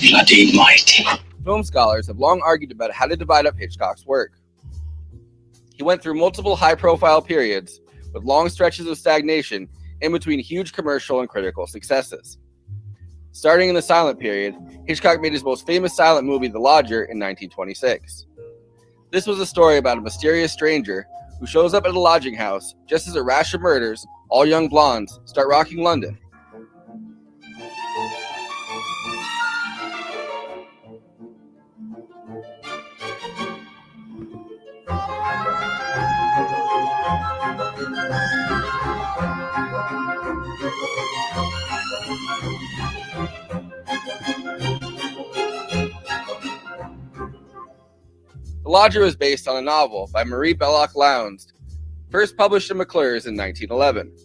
Bloody mighty. Film scholars have long argued about how to divide up Hitchcock's work. He went through multiple high-profile periods, with long stretches of stagnation in between huge commercial and critical successes. Starting in the silent period, Hitchcock made his most famous silent movie, The Lodger, in 1926. This was a story about a mysterious stranger who shows up at a lodging house just as a rash of murders, all young blondes, start rocking London. The Lodger was based on a novel by Marie Belloc Lowndes, first published in McClure's in 1911.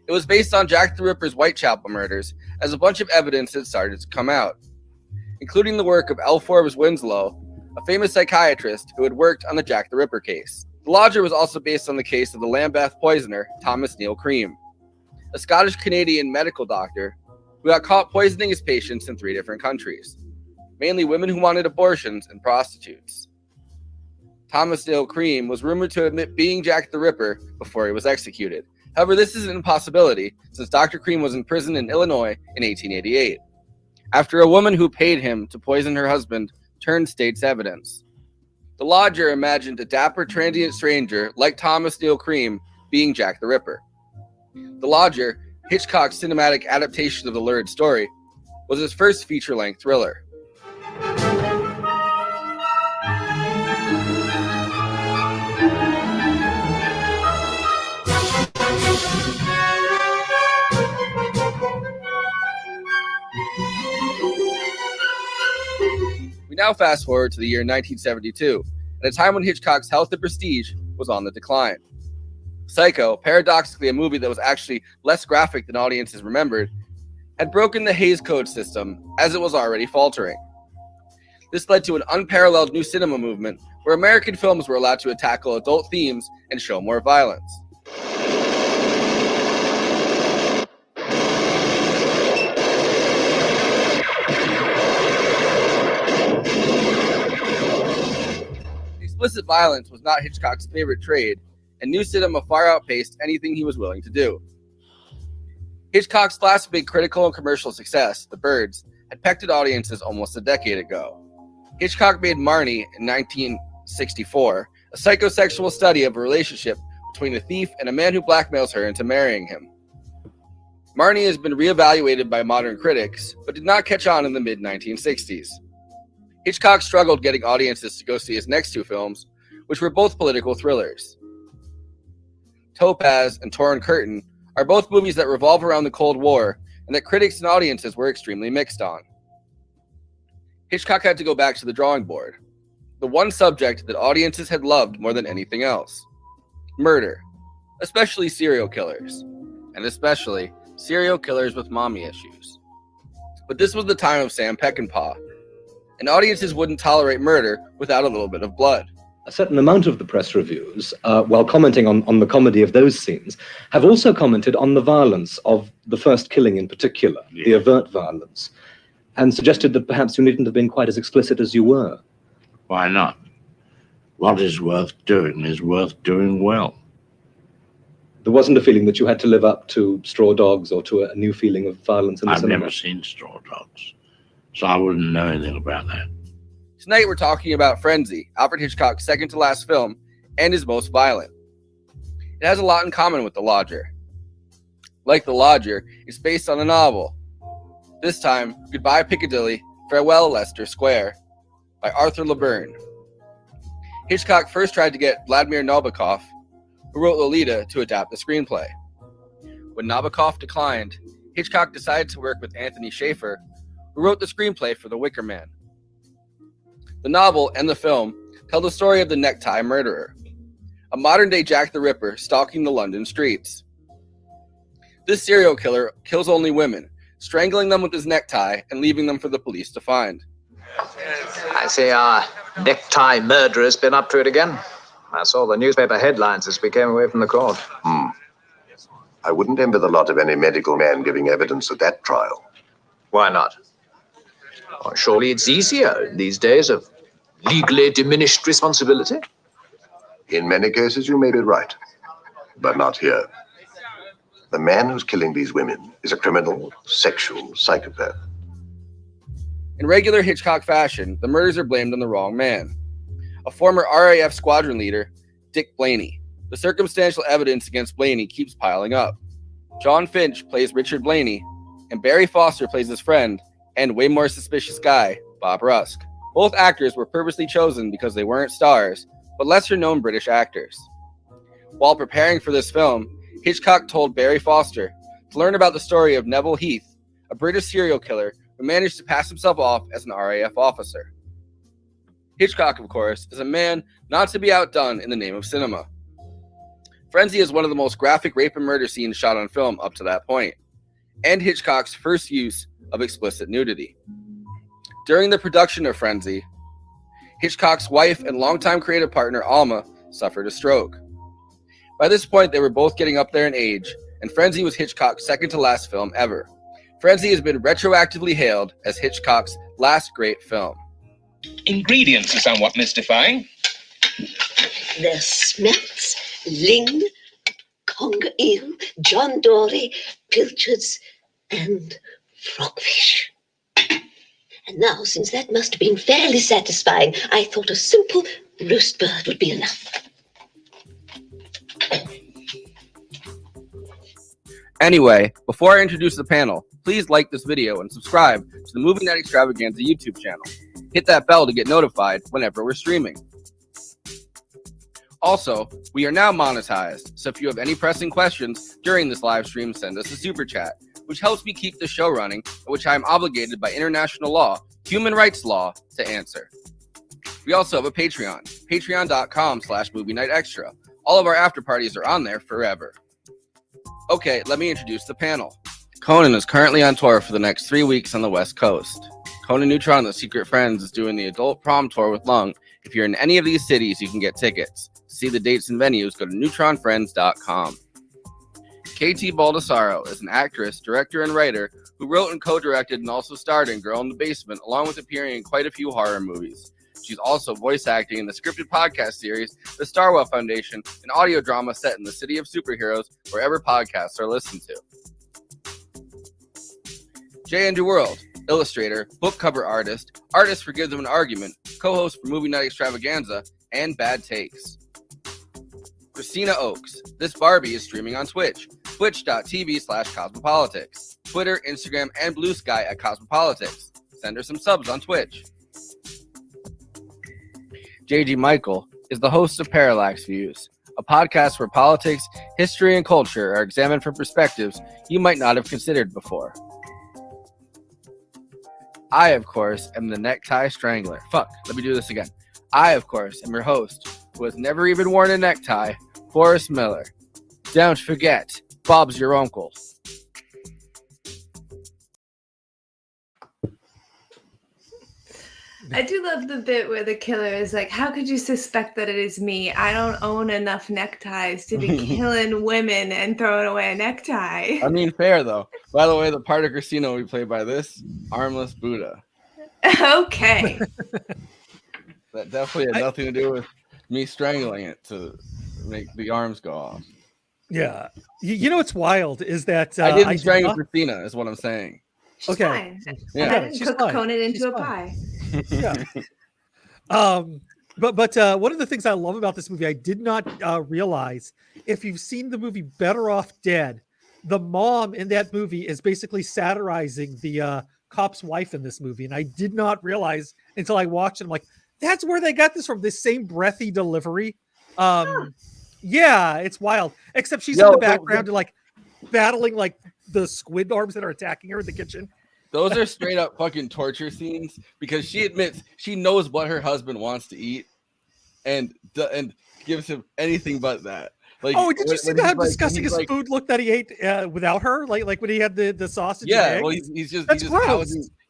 It was based on Jack the Ripper's Whitechapel murders, as a bunch of evidence had started to come out, including the work of L. Forbes Winslow, a famous psychiatrist who had worked on the Jack the Ripper case. The Lodger was also based on the case of the Lambeth poisoner, Thomas Neil Cream, a Scottish-Canadian medical doctor who got caught poisoning his patients in 3 different countries, mainly women who wanted abortions and prostitutes. Thomas Neil Cream was rumored to admit being Jack the Ripper before he was executed. However, this is an impossibility, since Dr. Cream was in prison in Illinois in 1888, after a woman who paid him to poison her husband turned state's evidence. The Lodger imagined a dapper transient stranger like Thomas Neil Cream being Jack the Ripper. The Lodger, Hitchcock's cinematic adaptation of the lurid story, was his first feature-length thriller. We now fast forward to the year 1972, at a time when Hitchcock's health and prestige was on the decline. Psycho, paradoxically a movie that was actually less graphic than audiences remembered, had broken the Hays Code system, as it was already faltering. This led to an unparalleled new cinema movement where American films were allowed to tackle adult themes and show more violence. Explicit violence was not Hitchcock's favorite trade, and new cinema far outpaced anything he was willing to do. Hitchcock's last big critical and commercial success, The Birds, had pecked at audiences almost a decade ago. Hitchcock made Marnie in 1964, a psychosexual study of a relationship between a thief and a man who blackmails her into marrying him. Marnie has been reevaluated by modern critics, but did not catch on in the mid-1960s. Hitchcock struggled getting audiences to go see his next 2 films, which were both political thrillers. Topaz and Torn Curtain are both movies that revolve around the Cold War and that critics and audiences were extremely mixed on. Hitchcock had to go back to the drawing board, the one subject that audiences had loved more than anything else: murder, especially serial killers, and especially serial killers with mommy issues. But this was the time of Sam Peckinpah, and audiences wouldn't tolerate murder without a little bit of blood. A certain amount of the press reviews, while commenting on the comedy of those scenes, have also commented on the violence of the first killing in particular, the overt violence, and suggested that perhaps you needn't have been quite as explicit as you were. Why not? What is worth doing is worth doing well. There wasn't a feeling that you had to live up to Straw Dogs or to a new feeling of violence in the cinema? I've never seen Straw Dogs, so I wouldn't know anything about that. Tonight we're talking about Frenzy, Alfred Hitchcock's second-to-last film, and his most violent. It has a lot in common with The Lodger. Like The Lodger, it's based on a novel. This time, Goodbye Piccadilly, Farewell Leicester Square, by Arthur LeBurn. Hitchcock first tried to get Vladimir Nabokov, who wrote Lolita, to adapt the screenplay. When Nabokov declined, Hitchcock decided to work with Anthony Schaeffer, who wrote the screenplay for The Wicker Man. The novel and the film tell the story of the necktie murderer, a modern-day Jack the Ripper stalking the London streets. This serial killer kills only women, strangling them with his necktie and leaving them for the police to find. I see our necktie murderer's been up to it again. I saw the newspaper headlines as we came away from the court. I wouldn't envy the lot of any medical man giving evidence at that trial. Why not? Oh, surely it's easier in these days of legally diminished responsibility. In many cases, you may be right, but not here. The man who's killing these women is a criminal, sexual psychopath. In regular Hitchcock fashion, the murders are blamed on the wrong man, a former RAF squadron leader, Dick Blaney. The circumstantial evidence against Blaney keeps piling up. John Finch plays Richard Blaney, and Barry Foster plays his friend, and way more suspicious guy, Bob Rusk. Both actors were purposely chosen because they weren't stars, but lesser-known British actors. While preparing for this film, Hitchcock told Barry Foster to learn about the story of Neville Heath, a British serial killer who managed to pass himself off as an RAF officer. Hitchcock, of course, is a man not to be outdone in the name of cinema. Frenzy is one of the most graphic rape and murder scenes shot on film up to that point, and Hitchcock's first use of explicit nudity. During the production of Frenzy, Hitchcock's wife and longtime creative partner Alma suffered a stroke. By this point, they were both getting up there in age, and Frenzy was Hitchcock's second-to-last film ever. Frenzy has been retroactively hailed as Hitchcock's last great film. Ingredients are somewhat mystifying. The smelts, ling, conger eel, John Dory, pilchards, and frogfish. And now, since that must have been fairly satisfying, I thought a simple roast bird would be enough. Anyway, before I introduce the panel, please like this video and subscribe to the Movie Night Extravaganza YouTube channel. Hit that bell to get notified whenever we're streaming. Also, we are now monetized, so if you have any pressing questions during this live stream, send us a super chat, which helps me keep the show running, which I am obligated by international law, human rights law, to answer. We also have a Patreon, patreon.com/Movie Night Extra. All of our after parties are on there forever. Okay, let me introduce the panel. Conan is currently on tour for the next 3 weeks on the West Coast. Conan Neutron, The Secret Friends, is doing the adult prom tour with Lung. If you're in any of these cities, you can get tickets. To see the dates and venues, go to neutronfriends.com. KT Baldassaro is an actress, director, and writer who wrote and co-directed and also starred in Girl in the Basement, along with appearing in quite a few horror movies. She's also voice acting in the scripted podcast series, The Starwell Foundation, an audio drama set in the city of superheroes, wherever podcasts are listened to. J. Andrew World, illustrator, book cover artist, artist for Give Them an Argument, co-host for Movie Night Extravaganza, and Bad Takes. Christina Oakes, This Barbie is streaming on Twitch, twitch.tv/Cosmopolitics, Twitter, Instagram, and Blue Sky at Cosmopolitics. Send her some subs on Twitch. J.G. Michael is the host of Parallax Views, a podcast where politics, history, and culture are examined from perspectives you might not have considered before. I, of course, am the necktie strangler. Let me do this again. I, of course, am your host, who has never even worn a necktie, Forrest Miller. Don't forget, Bob's your uncle. I do love the bit where the killer is like, how could you suspect that it is me? I don't own enough neckties to be killing women and throwing away a necktie. I mean, fair though. By the way, the part of Christina we play by this armless Buddha. Okay. That definitely had nothing to do with me strangling it to make the arms go off. Yeah. You know what's wild is that I didn't strangle Christina, is what I'm saying. She's Okay. fine. Yeah. I didn't cook Conan into a pie. Yeah. But one of the things I love about this movie, I did not realize, if you've seen the movie Better Off Dead, the mom in that movie is basically satirizing the cop's wife in this movie. And I did not realize until I watched it. I'm like, that's where they got this from, this same breathy delivery. Yeah, it's wild. Except she's in the background and like battling like the squid arms that are attacking her in the kitchen. Those are straight up fucking torture scenes because she admits she knows what her husband wants to eat and gives him anything but that. Like, oh, did you see how disgusting his food looked that he ate without her? Like when he had the sausage. Yeah, and well, eggs?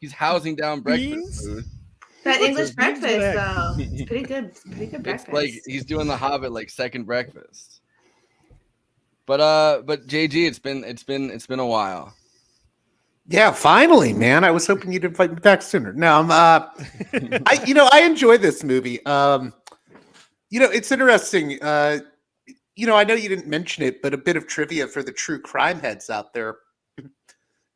he's housing down breakfast food. That English breakfast, though, it's pretty good. It's pretty good breakfast. It's like he's doing the Hobbit like second breakfast. But JG, it's been a while. Yeah, finally, man. I was hoping you'd invite me back sooner. No, I enjoy this movie. It's interesting. I know you didn't mention it, but a bit of trivia for the true crime heads out there.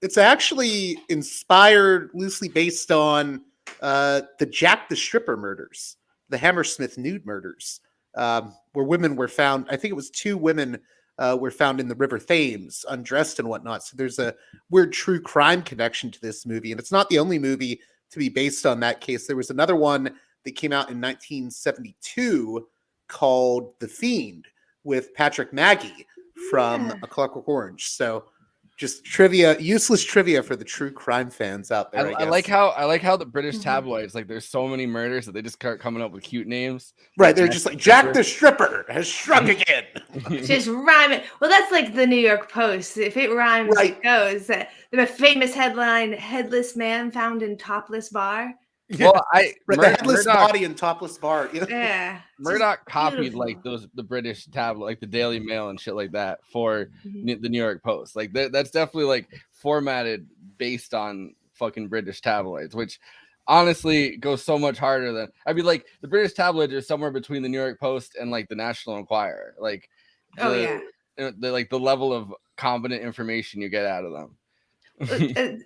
It's actually inspired, loosely based on the Jack the Stripper murders, the Hammersmith nude murders, where women were found. I think it was 2 women were found in the River Thames, undressed and whatnot. So there's a weird true crime connection to this movie. And it's not the only movie to be based on that case. There was another one that came out in 1972 called The Fiend with Patrick Magee from A Clockwork Orange. So just trivia, useless trivia for the true crime fans out there. I like how the British tabloids, like, there's so many murders that they just start coming up with cute names. Right, they're just like Jack the Stripper has struck again. Just rhyme it. Well, that's like the New York Post. If it rhymes, it goes. The famous headline: "Headless man found in topless bar." Well, the headless body and topless bar. Yeah, Murdoch copied like the British tabloid, like the Daily Mail and shit like that, for the New York Post. Like that's definitely like formatted based on fucking British tabloids, which honestly goes so much harder than like the British tabloids are somewhere between the New York Post and like the National Enquirer. Like, the level of competent information you get out of them.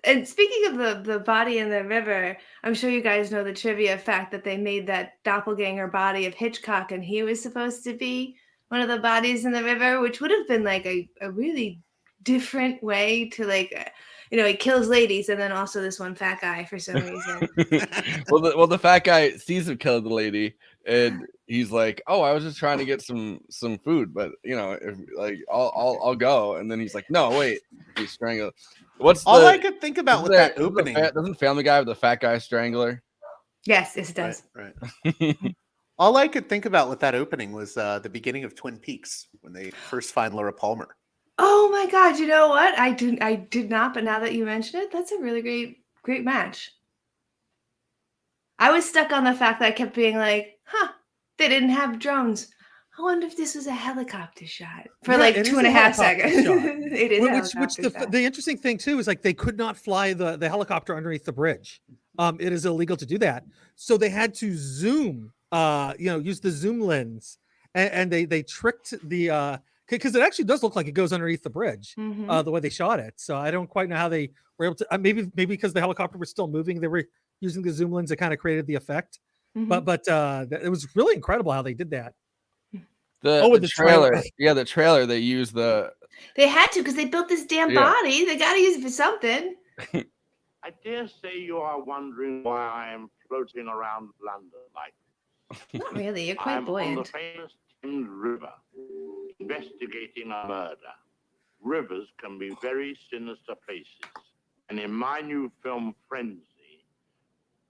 And speaking of the body in the river, I'm sure you guys know the trivia fact that they made that doppelganger body of Hitchcock, and he was supposed to be one of the bodies in the river, which would have been like a really different way to he kills ladies and then also this one fat guy for some reason. well, the fat guy sees him kill the lady, and he's like, "Oh, I was just trying to get some food, but I'll go." And then he's like, "No, wait," he strangled. All I could think about with that opening? Doesn't Family Guy have the fat guy strangler? Yes, it does. Right. All I could think about with that opening was the beginning of Twin Peaks when they first find Laura Palmer. Oh my God! You know what? I did not, but now that you mention it, that's a really great match. I was stuck on the fact that I kept being like, they didn't have drones. I wonder if this was a helicopter shot for 2.5 seconds. It is. The interesting thing too is like they could not fly the helicopter underneath the bridge. It is illegal to do that. So they had to zoom, use the zoom lens, and they tricked the because it actually does look like it goes underneath the bridge, the way they shot it. So I don't quite know how they were able to. Maybe because the helicopter was still moving, they were using the zoom lens that kind of created the effect. But it was really incredible how they did that. The trailer. Yeah, the trailer. They used They had to because they built this damn body. They got to use it for something. I dare say you are wondering why I am floating around London like this. Not really. You're quite buoyant. I'm on the famous Thames River, investigating a murder. Rivers can be very sinister places, and in my new film Frenzy,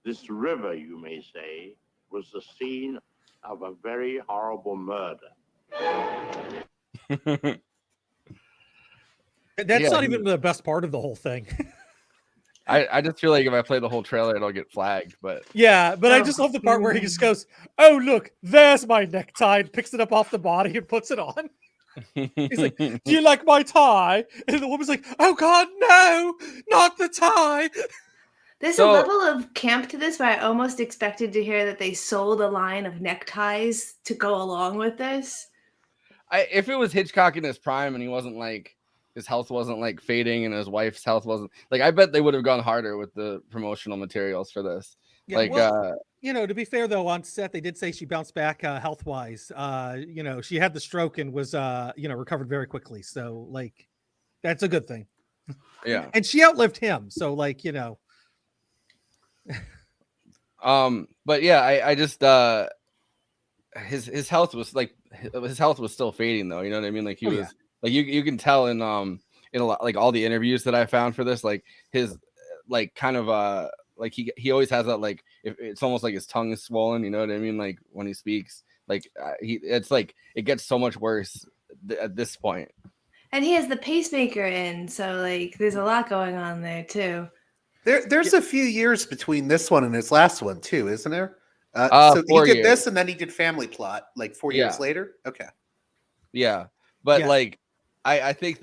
this river, you may say, was the scene of a very horrible murder. That's not even the best part of the whole thing. I just feel like if I play the whole trailer, it'll get flagged. But Yeah, but I just love the part where he just goes, "Oh, look, there's my necktie," and picks it up off the body and puts it on. He's like, "Do you like my tie?" And the woman's like, "Oh God, no, not the tie." There's a level of camp to this where I almost expected to hear that they sold a line of neckties to go along with this. If it was Hitchcock in his prime and he wasn't like, his health wasn't like fading and his wife's health wasn't like, I bet they would have gone harder with the promotional materials for this. Yeah, like, well, to be fair though, on set they did say she bounced back health wise. She had the stroke and was recovered very quickly. So like, that's a good thing. Yeah, and she outlived him. So like, but yeah, I just his health was like, his health was still fading though. You know what I mean? Like he was like, you can tell in a lot, like all the interviews that I found for this, like his like kind of like he always has that, like, it's almost like his tongue is swollen. You know what I mean? Like when he speaks, like it's like it gets so much worse at this point. And he has the pacemaker in, so like there's a lot going on there too. There's a few years between this one and his last one too, isn't there? So he did this and then he did Family Plot like 4 years later. Okay. Yeah, but like I think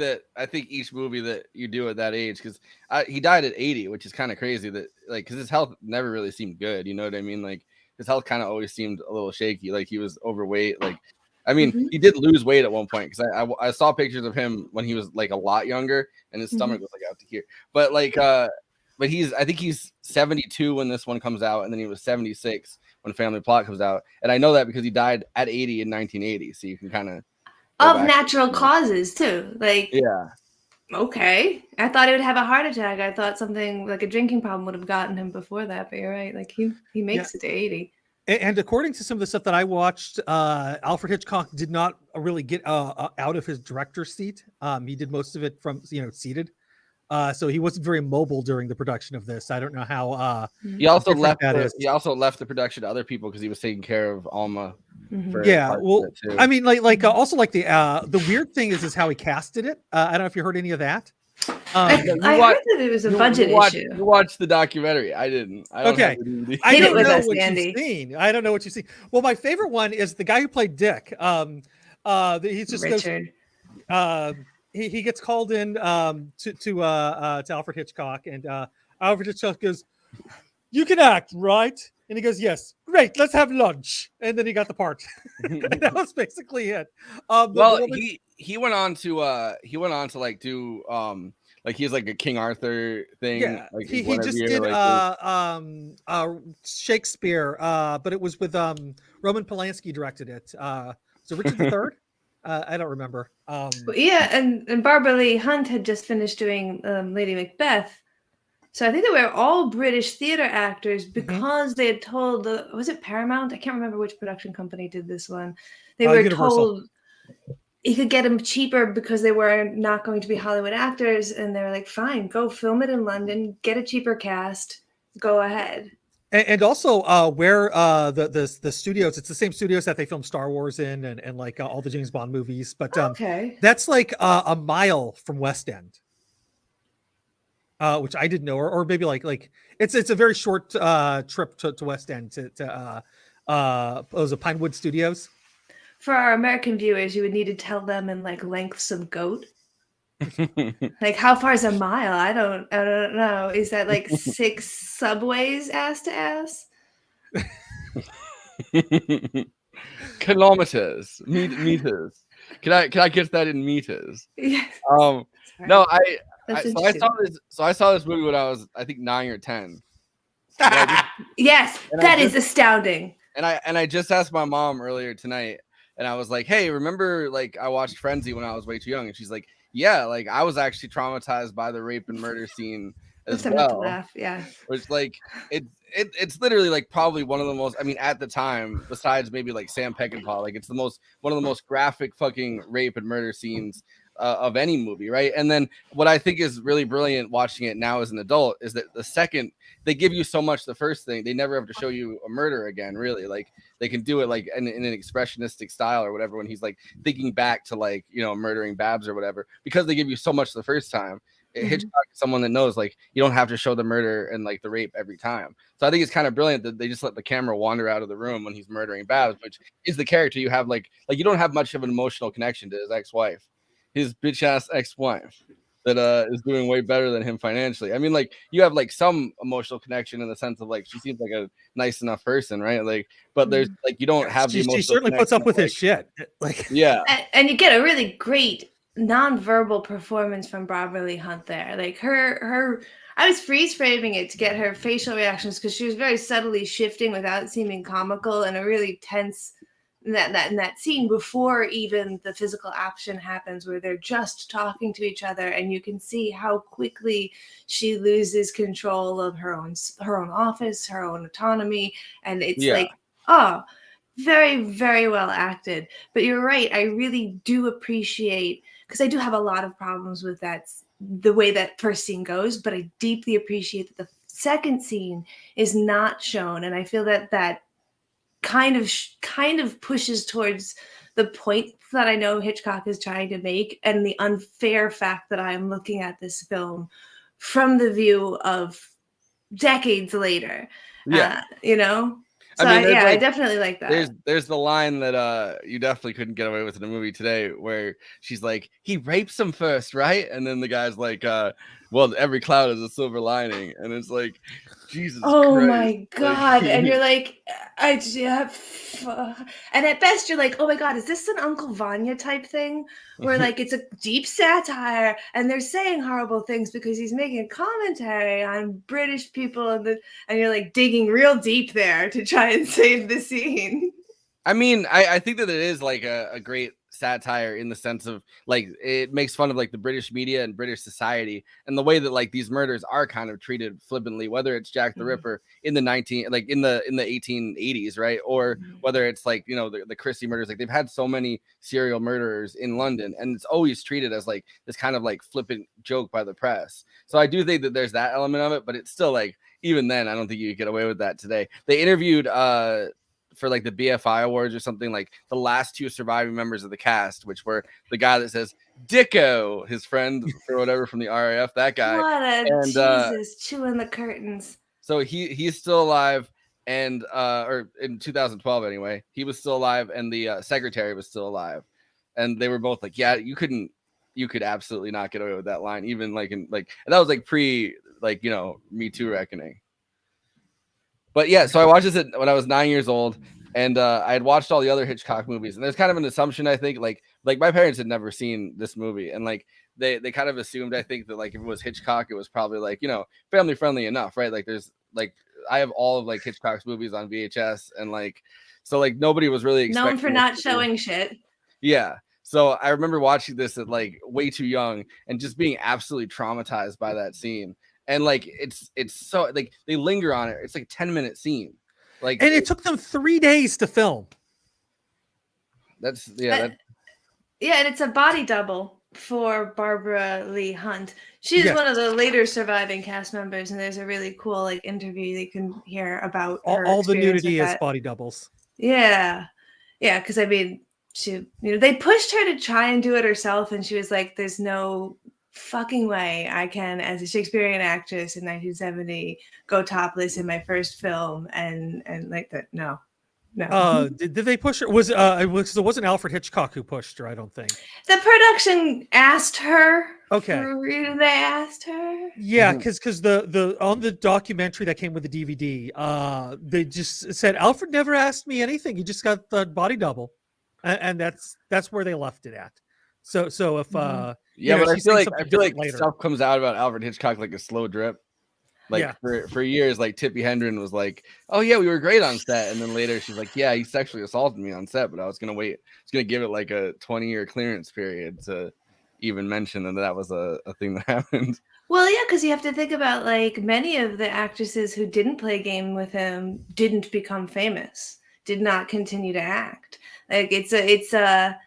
each movie that you do at that age, because he died at 80, which is kind of crazy, that like, because his health never really seemed good. You know what I mean? Like his health kind of always seemed a little shaky. Like he was overweight. Like, I mean, he did lose weight at one point, because I saw pictures of him when he was like a lot younger and his stomach was like out to here. But like but I think he's 72 when this one comes out, and then he was 76 when Family Plot comes out. And I know that because he died at 80 in 1980. So you can kind of natural causes too. Like, yeah. Okay. I thought he would have a heart attack. I thought something like a drinking problem would have gotten him before that, but you're right. Like he makes it to 80. And according to some of the stuff that I watched, Alfred Hitchcock did not really get out of his director's seat. He did most of it from seated. So he wasn't very mobile during the production of this. I don't know how. He also left. He also left the production to other people because he was taking care of Alma. Well, I mean, also like the weird thing is how he casted it. I don't know if you heard any of that. I heard that it was a budget issue. You watched the documentary. I didn't. I don't okay, I don't know what you've seen. I don't know what you've seen. Well, my favorite one is the guy who played Dick. He's just Richard. He gets called in to Alfred Hitchcock, and Alfred Hitchcock goes, "You can act, right?" And he goes, "Yes, great. Let's have lunch." And then he got the part. That was basically it. He went on to like do like he's like a King Arthur thing. Yeah, like he just did Shakespeare, but it was with Roman Polanski directed it. So Richard III. I don't remember. And Barbara Lee Hunt had just finished doing Lady Macbeth. So I think they were all British theater actors because they had told was it Paramount? I can't remember which production company did this one. They were Universal. told you could get them cheaper because they were not going to be Hollywood actors, and they were like, "Fine, go film it in London, get a cheaper cast, go ahead." And also where the studios, it's the same studios that they filmed Star Wars in and like all the James Bond movies, but that's like a mile from West End, which I didn't know, or maybe like it's a very short trip to West End to was it Pinewood Studios. For our American viewers, you would need to tell them in like lengths of goat. Like how far is a mile? I don't know. Is that like 6 subways ass to ass? Kilometers, meters. Can I get that in meters? Yes. No, I saw this movie when I was, I think, 9 or 10. Yes, that is astounding. And I just asked my mom earlier tonight, and I was like, "Hey, remember like I watched Frenzy when I was way too young?" And she's like, "Yeah, like I was actually traumatized by the rape and murder scene as well." To laugh. Yeah. Which like it's literally like probably one of the most, I mean, at the time, besides maybe like Sam Peckinpah, like it's one of the most graphic fucking rape and murder scenes of any movie, right? And then what I think is really brilliant watching it now as an adult is that the second they give you so much the first thing, they never have to show you a murder again, really. Like they can do it like in an expressionistic style or whatever when he's like thinking back to like, you know, murdering Babs or whatever, because they give you so much the first time. Hitchcock is someone that knows like you don't have to show the murder and like the rape every time. So I think it's kind of brilliant that they just let the camera wander out of the room when he's murdering Babs, which is the character you have like you don't have much of an emotional connection to his ex-wife, his bitch ass ex-wife that is doing way better than him financially. I mean, like you have like some emotional connection in the sense of like she seems like a nice enough person, right? Like, but there's like you don't have the emotional. She certainly puts up with of, his shit. Like, yeah, and you get a really great nonverbal performance from Barbara Lee Hunt there. Like her I was freeze framing it to get her facial reactions because she was very subtly shifting without seeming comical in a really tense in that scene before even the physical action happens, where they're just talking to each other, and you can see how quickly she loses control of her own office, her own autonomy, and it's like, oh, very, very well acted. But you're right, I really do appreciate, because I do have a lot of problems with the way that first scene goes, but I deeply appreciate that the second scene is not shown, and I feel that kind of pushes towards the point that I know Hitchcock is trying to make, and the unfair fact that I am looking at this film from the view of decades later. You know. So I mean, I definitely like that. There's the line that you definitely couldn't get away with in a movie today, where she's like, "He rapes him first, right?" And then the guy's like, "Well, every cloud is a silver lining," and it's like, Jesus oh Christ. My God. And you're like, and at best you're like, oh my God, is this an Uncle Vanya type thing? Where like it's a deep satire and they're saying horrible things because he's making a commentary on British people and you're like digging real deep there to try and save the scene. I mean, I think that it is like a great satire in the sense of like it makes fun of like the British media and British society and the way that like these murders are kind of treated flippantly, whether it's Jack the Ripper in the 1880s, right? Or whether it's like, you know, the Christie murders. Like they've had so many serial murderers in London, and it's always treated as like this kind of like flippant joke by the press. So I do think that there's that element of it, but it's still like, even then, I don't think you could get away with that today. They interviewed for like the BFI awards or something, like the last two surviving members of the cast, which were the guy that says Dicko, his friend or whatever from the RAF, that guy. What a Jesus, chewing the curtains. So he's still alive, and or in 2012 anyway, he was still alive, and the secretary was still alive, and they were both like, yeah, you could absolutely not get away with that line, even like and that was like pre like, you know, Me Too reckoning. But yeah, so I watched this when I was 9 years old, and I had watched all the other Hitchcock movies. And there's kind of an assumption, I think, like my parents had never seen this movie, and like they kind of assumed, I think, that like if it was Hitchcock, it was probably like, you know, family friendly enough, right? Like there's like I have all of like Hitchcock's movies on VHS, and like so like nobody was really known for not showing shit. Yeah. So I remember watching this at like way too young and just being absolutely traumatized by that scene. And like it's so like they linger on it. It's like a 10-minute scene. Like, and it took them 3 days to film. And it's a body double for Barbara Lee Hunt. She's one of the later surviving cast members, and there's a really cool like interview you can hear about her all the nudity is body doubles. Yeah, because I mean, they pushed her to try and do it herself, and she was like, "There's no fucking way I can, as a Shakespearean actress in 1970, go topless in my first film," and like that. No. Did they push her? It wasn't Alfred Hitchcock who pushed her, I don't think. The production asked her. Okay. They asked her. Yeah, because the on the documentary that came with the DVD, they just said Alfred never asked me anything. He just got the body double, and that's where they left it at. So if but I feel like stuff comes out about Alfred Hitchcock like a slow drip. Like for years, like Tippi Hedren was like, "Oh yeah, we were great on set," and then later she's like, "Yeah, he sexually assaulted me on set, but I was gonna wait. I was gonna give it like a 20-year clearance period to even mention that was a thing that happened." Well, yeah, because you have to think about like many of the actresses who didn't play game with him didn't become famous, did not continue to act. Like it's a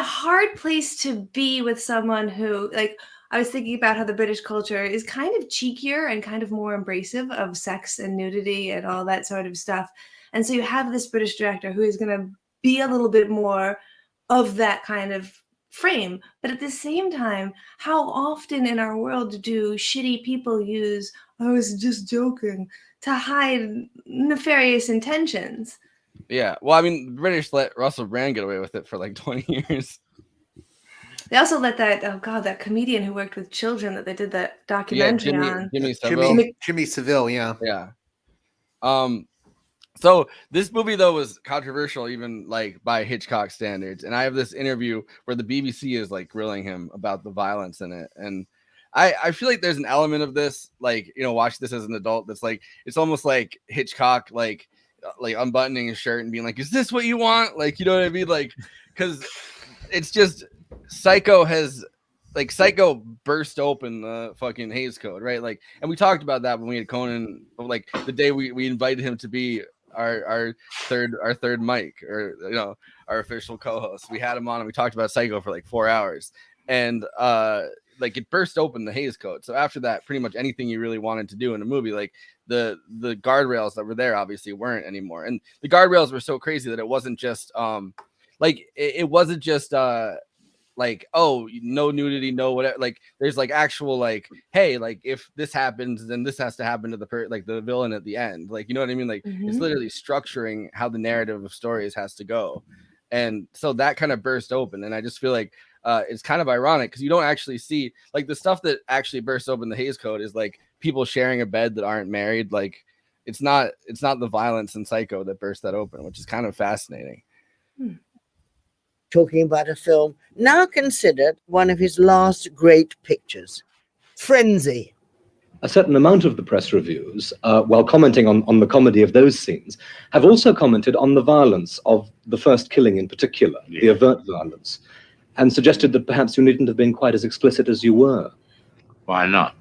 hard place to be with someone who, like, I was thinking about how the British culture is kind of cheekier and kind of more embracive of sex and nudity and all that sort of stuff. And so you have this British director who is going to be a little bit more of that kind of frame. But at the same time, how often in our world do shitty people use "I was just joking" to hide nefarious intentions? Yeah. Well, I mean, the British let Russell Brand get away with it for like 20 years. They also let that comedian who worked with children that they did that Yeah, documentary on. Jimmy Savile. Jimmy Savile, yeah. Yeah. So this movie though was controversial even like by Hitchcock standards, and I have this interview where the BBC is like grilling him about the violence in it, and I feel like there's an element of this, like, you know, watch this as an adult, that's like, it's almost like Hitchcock like unbuttoning his shirt and being like, is this what you want? Like, you know what I mean? Like, because it's just Psycho burst open the fucking Hays Code, right? Like, and we talked about that when we had Conan, like the day we invited him to be our third mic, or, you know, our official co-host. We had him on and we talked about Psycho for like 4 hours, and like it burst open the Hays Code. So after that, pretty much anything you really wanted to do in a movie, like the guardrails that were there obviously weren't anymore, and the guardrails were so crazy that it wasn't just it wasn't just like, oh, no nudity, no whatever. Like, there's like actual like, hey, like if this happens, then this has to happen to the villain at the end. Like, you know what I mean? Like, it's literally structuring how the narrative of stories has to go. And so that kind of burst open. And I just feel like it's kind of ironic because you don't actually see like the stuff that actually bursts open the Hays Code is like people sharing a bed that aren't married. Like, it's not the violence in Psycho that burst that open, which is kind of fascinating. Talking about a film now considered one of his last great pictures, Frenzy. A certain amount of the press reviews, while commenting on the comedy of those scenes, have also commented on the violence of the first killing in particular, the overt violence, and suggested that perhaps you needn't have been quite as explicit as you were. Why not?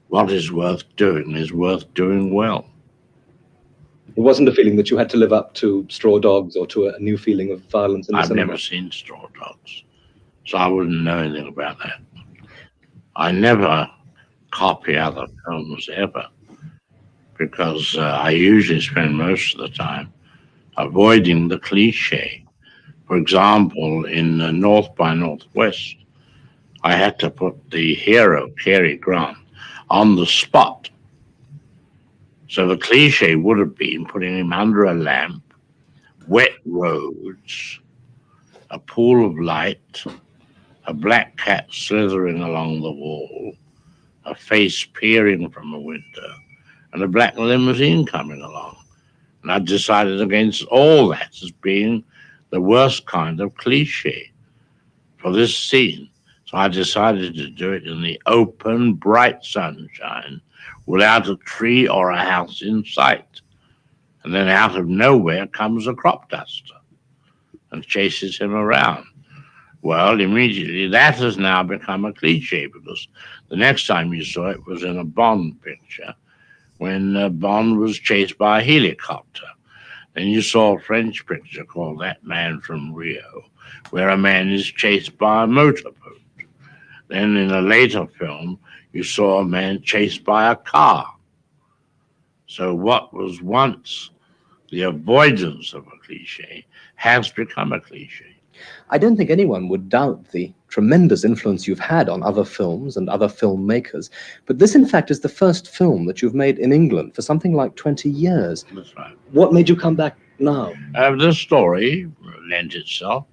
What is worth doing is worth doing well. It wasn't a feeling that you had to live up to Straw Dogs or to a new feeling of violence in the I've cinema. never seen Straw Dogs, so I wouldn't know anything about that. I never copy other films ever, because I usually spend most of the time avoiding the cliche. For example, in North by Northwest, I had to put the hero, Cary Grant, on the spot. So the cliche would have been putting him under a lamp, wet roads, a pool of light, a black cat slithering along the wall, a face peering from a window, and a black limousine coming along. And I decided against all that as being the worst kind of cliche for this scene. So I decided to do it in the open, bright sunshine, without a tree or a house in sight. And then out of nowhere comes a crop duster and chases him around. Well, immediately that has now become a cliche, because the next time you saw it was in a Bond picture when Bond was chased by a helicopter. Then you saw a French picture called That Man from Rio, where a man is chased by a motorboat. Then in a later film, you saw a man chased by a car. So what was once the avoidance of a cliche has become a cliche. I don't think anyone would doubt the tremendous influence you've had on other films and other filmmakers, but this, in fact, is the first film that you've made in England for something like 20 years. That's right. What made you come back now? The story lent itself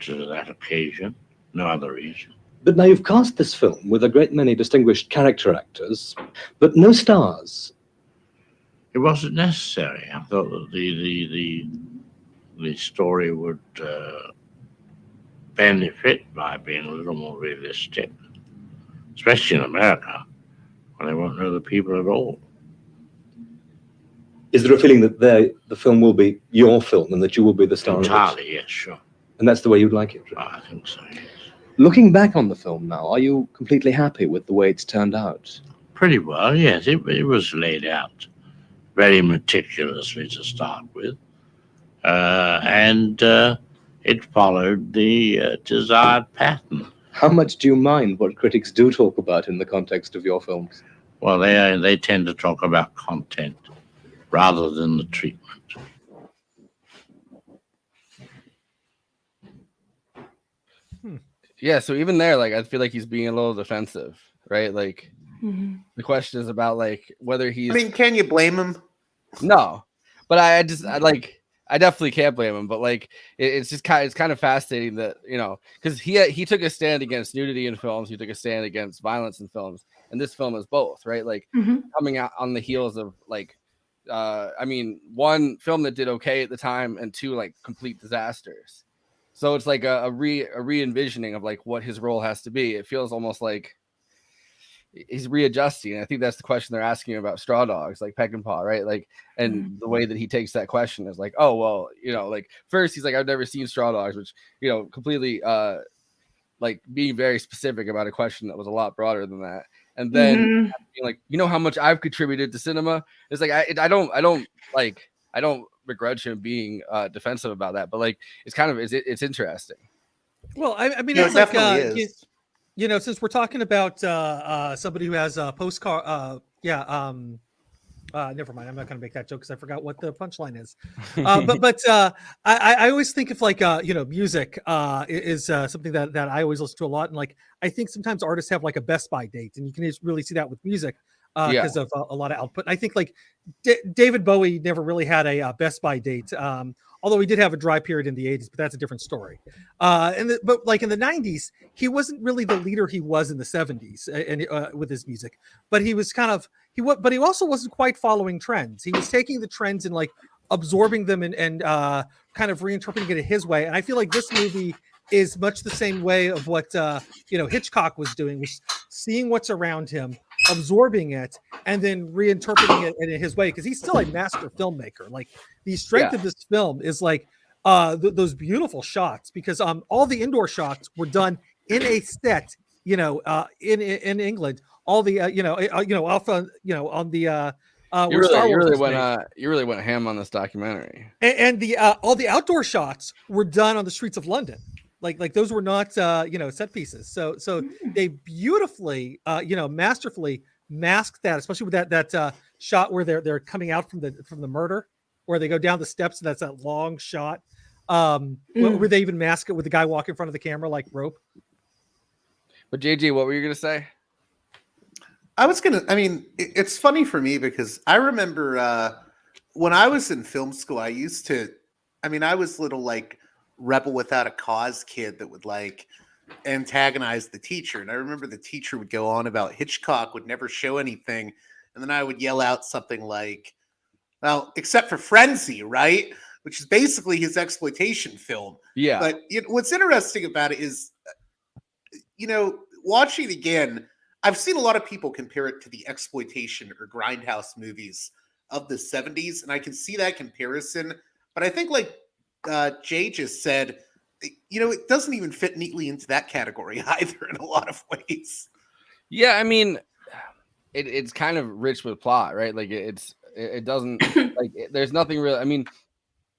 to that occasion, no other reason. But now you've cast this film with a great many distinguished character actors, but no stars. It wasn't necessary. I thought that the story would benefit by being a little more realistic, especially in America, when they won't know the people at all. Is there a feeling that the film will be your film and that you will be the star of it? Entirely, yes, sure. And that's the way you'd like it? I think so, yes. Looking back on the film now, are you completely happy with the way it's turned out? Pretty well, yes. It was laid out very meticulously to start with. And it followed the desired pattern. How much do you mind what critics do talk about in the context of your films? Well, they tend to talk about content rather than the treatment. Yeah, so even there, like I feel like he's being a little defensive, right? Like the question is about like whether he's. I mean, can you blame him? No, but I definitely can't blame him. But like it's just kind of fascinating that because he took a stand against nudity in films, he took a stand against violence in films, and this film is both, right? Like coming out on the heels of like. I mean, one film that did okay at the time, and two like complete disasters. So it's like a re-envisioning of like what his role has to be. It feels almost like he's readjusting. I think that's the question they're asking about Straw Dogs, like Peckinpah, right? Like, and the way that he takes that question is like, oh well, like first he's like, I've never seen Straw Dogs, which completely like being very specific about a question that was a lot broader than that. And then being like, how much I've contributed to cinema. It's like I don't begrudge him being defensive about that, but like it's kind of it's interesting. Well, I mean, No, it's it like definitely is. Since we're talking about somebody who has a postcard, never mind. I'm not going to make that joke because I forgot what the punchline is. But I always think of like music is something that I always listen to a lot, and like I think sometimes artists have like a Best Buy date, and you can just really see that with music because of a lot of output. And I think like David Bowie never really had a Best Buy date. Although he did have a dry period in the 80s, but that's a different story. But like in the 90s, he wasn't really the leader he was in the 70s and with his music. But he was kind of but he also wasn't quite following trends. He was taking the trends and like absorbing them and kind of reinterpreting it in his way. And I feel like this movie is much the same way of what Hitchcock was doing, was seeing what's around him, absorbing it, and then reinterpreting it in his way, because he's still a master filmmaker. Like the strength of this film is like those beautiful shots, because all the indoor shots were done in a set, in England. All the Alpha, on the you really went ham on this documentary, and the all the outdoor shots were done on the streets of London. Like those were not set pieces. So they beautifully masterfully masked that, especially with that shot where they're coming out from the murder, where they go down the steps, and that's that long shot. Where they even mask it with the guy walking in front of the camera like rope. But JG, what were you gonna say? It's funny for me because I remember when I was in film school, I was little like rebel without a cause kid that would like antagonize the teacher. And I remember the teacher would go on about Hitchcock would never show anything. And then I would yell out something like, well, except for Frenzy, right? Which is basically his exploitation film. Yeah. But what's interesting about it is, watching it again, I've seen a lot of people compare it to the exploitation or grindhouse movies of the 70s. And I can see that comparison. But I think like Jay just said, it doesn't even fit neatly into that category either in a lot of ways. Yeah, I mean, it's kind of rich with plot, right? Like it doesn't like there's nothing really. I mean,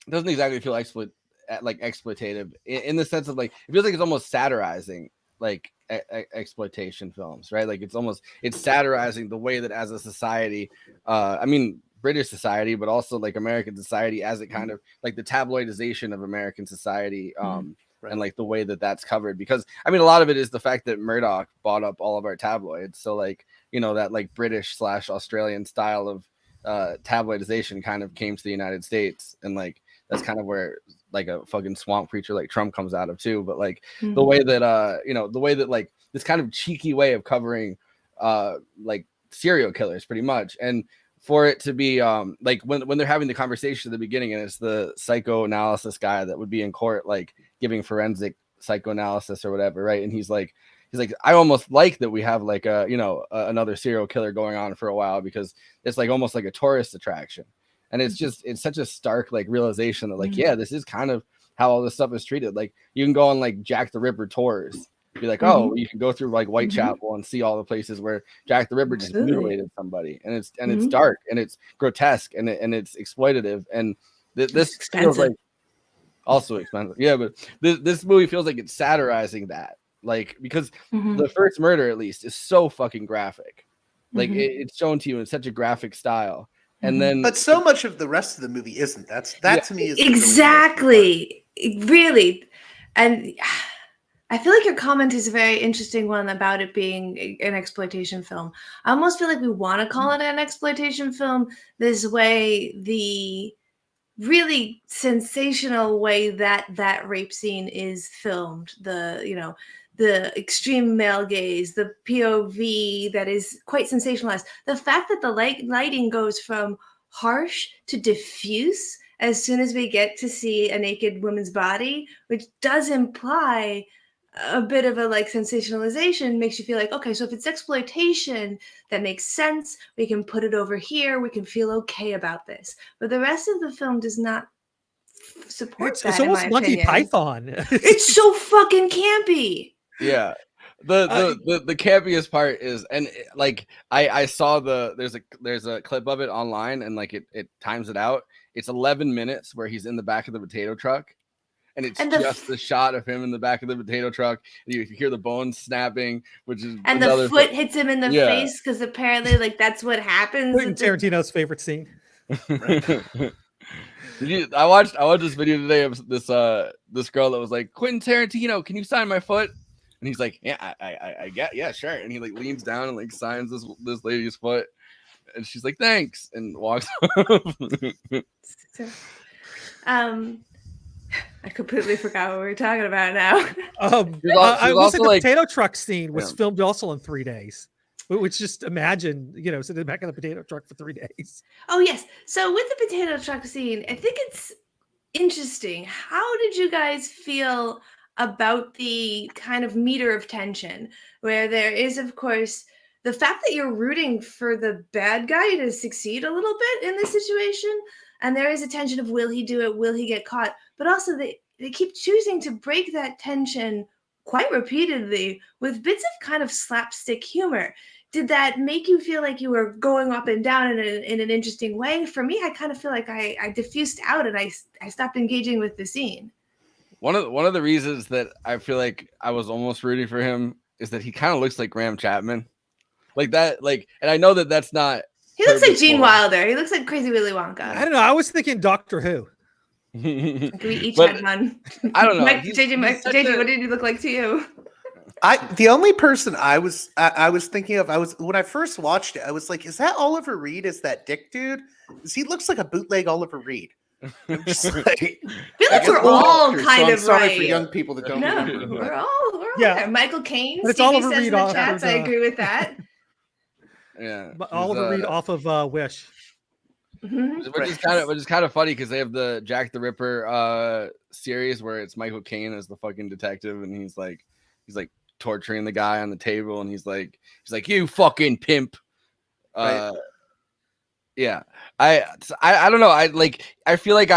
it doesn't exactly feel exploitative in the sense of like it feels like it's almost satirizing like exploitation films, right? Like it's satirizing the way that as a society, I mean, British society, but also like American society as it kind of like the tabloidization of American society, and like the way that that's covered, because I mean a lot of it is the fact that Murdoch bought up all of our tabloids, so like that like British / Australian style of tabloidization kind of came to the United States, and like that's kind of where like a fucking swamp preacher like Trump comes out of too. But like the way that like this kind of cheeky way of covering like serial killers pretty much, and for it to be like when they're having the conversation at the beginning, and it's the psychoanalysis guy that would be in court like giving forensic psychoanalysis or whatever, right? And he's like I almost like that we have like another serial killer going on for a while, because it's like almost like a tourist attraction. And it's such a stark like realization that like this is kind of how all this stuff is treated. Like you can go on like Jack the Ripper tours, be like, oh, you can go through like Whitechapel and see all the places where Jack the Ripper just mutilated somebody, and it's dark and it's grotesque and it's exploitative, and this feels like also expensive. Yeah, but this movie feels like it's satirizing that, like, because the first murder at least is so fucking graphic, like it's shown to you in such a graphic style, and then but so much of the rest of the movie isn't. To me is exactly really, and I feel like your comment is a very interesting one about it being an exploitation film. I almost feel like we want to call it an exploitation film this way. The really sensational way that rape scene is filmed, the extreme male gaze, the POV that is quite sensationalized, the fact that the lighting goes from harsh to diffuse as soon as we get to see a naked woman's body, which does imply a bit of a like sensationalization, makes you feel like, okay, so if it's exploitation, that makes sense. We can put it over here. We can feel okay about this. But the rest of the film does not support that. It's almost Monty Python. It's so fucking campy. Yeah. The campiest part is, and like I saw there's a clip of it online, and like it times it out. It's 11 minutes where he's in the back of the potato truck. And it's just the shot of him in the back of the potato truck. And you hear the bones snapping, which is and the foot hits him in the face because apparently, like that's what happens. Quentin Tarantino's favorite scene. I watched this video today of this girl that was like, Quentin Tarantino, can you sign my foot? And he's like, yeah, I get, yeah, sure. And he like leans down and like signs this lady's foot, and she's like, thanks, and walks off. I completely forgot what we were talking about now. I will say the potato truck scene was filmed also in 3 days. Which just imagine, sitting back in the potato truck for 3 days. Oh, yes. So with the potato truck scene, I think it's interesting. How did you guys feel about the kind of meter of tension where there is, of course, the fact that you're rooting for the bad guy to succeed a little bit in this situation? And there is a tension of, will he do it? Will he get caught? But also they keep choosing to break that tension quite repeatedly with bits of kind of slapstick humor. Did that make you feel like you were going up and down in an interesting way? For me, I kind of feel like I diffused out and I stopped engaging with the scene. One of the reasons that I feel like I was almost rooting for him is that he kind of looks like Graham Chapman. Like that, like, and I know that that's not. He looks like Gene Wilder. He looks like Crazy Willy Wonka. I don't know. I was thinking Doctor Who. We each had one. I don't know. JJ, what did he look like to you? The only person I was thinking of, when I first watched it, I was like, is that Oliver Reed? Is that Dick dude? Because he looks like a bootleg Oliver Reed. I'm just like, I feel like we're all kind of sorry right. for young people that don't. No, we're all there. Michael Caine. It's Stevie Oliver says Reed in the off chats. of, I agree with that. Yeah, Oliver Reed off of Wish. Which is kind of funny because they have the Jack the Ripper series where it's Michael Caine as the fucking detective, and he's like torturing the guy on the table, and he's like you fucking pimp. Yeah, I don't know. I feel like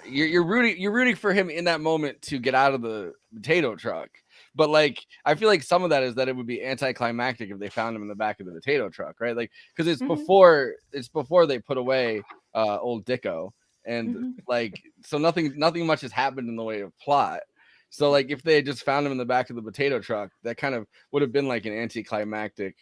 you're rooting for him in that moment to get out of the potato truck. But like, I feel like some of that is that it would be anticlimactic if they found him in the back of the potato truck, right? Like, because it's before they put away old Dicko, and like, so nothing much has happened in the way of plot. So like, if they had just found him in the back of the potato truck, that kind of would have been like an anticlimactic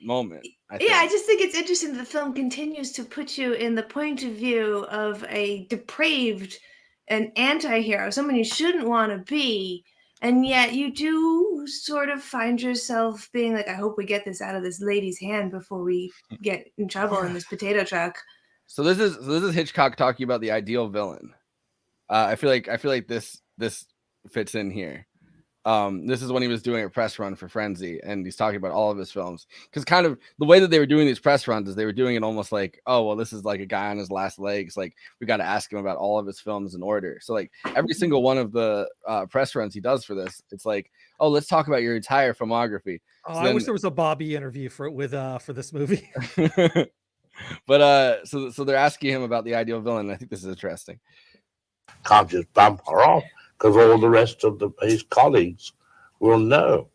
moment. I just think it's interesting that the film continues to put you in the point of view of a depraved and anti-hero, someone you shouldn't want to be. And yet you do sort of find yourself being like, I hope we get this out of this lady's hand before we get in trouble in this potato truck. So this is Hitchcock talking about the ideal villain. I feel like this fits in here. This is when he was doing a press run for Frenzy, and he's talking about all of his films, because kind of the way that they were doing these press runs is they were doing it almost like, oh well, this is like a guy on his last legs, like we got to ask him about all of his films in order. So like every single one of the press runs he does for this, it's like, oh, let's talk about your entire filmography. Oh, I wish there was a Bobby interview for this movie. But so they're asking him about the ideal villain, and I think this is interesting. Can't just bump her off, because all the rest of his colleagues will know.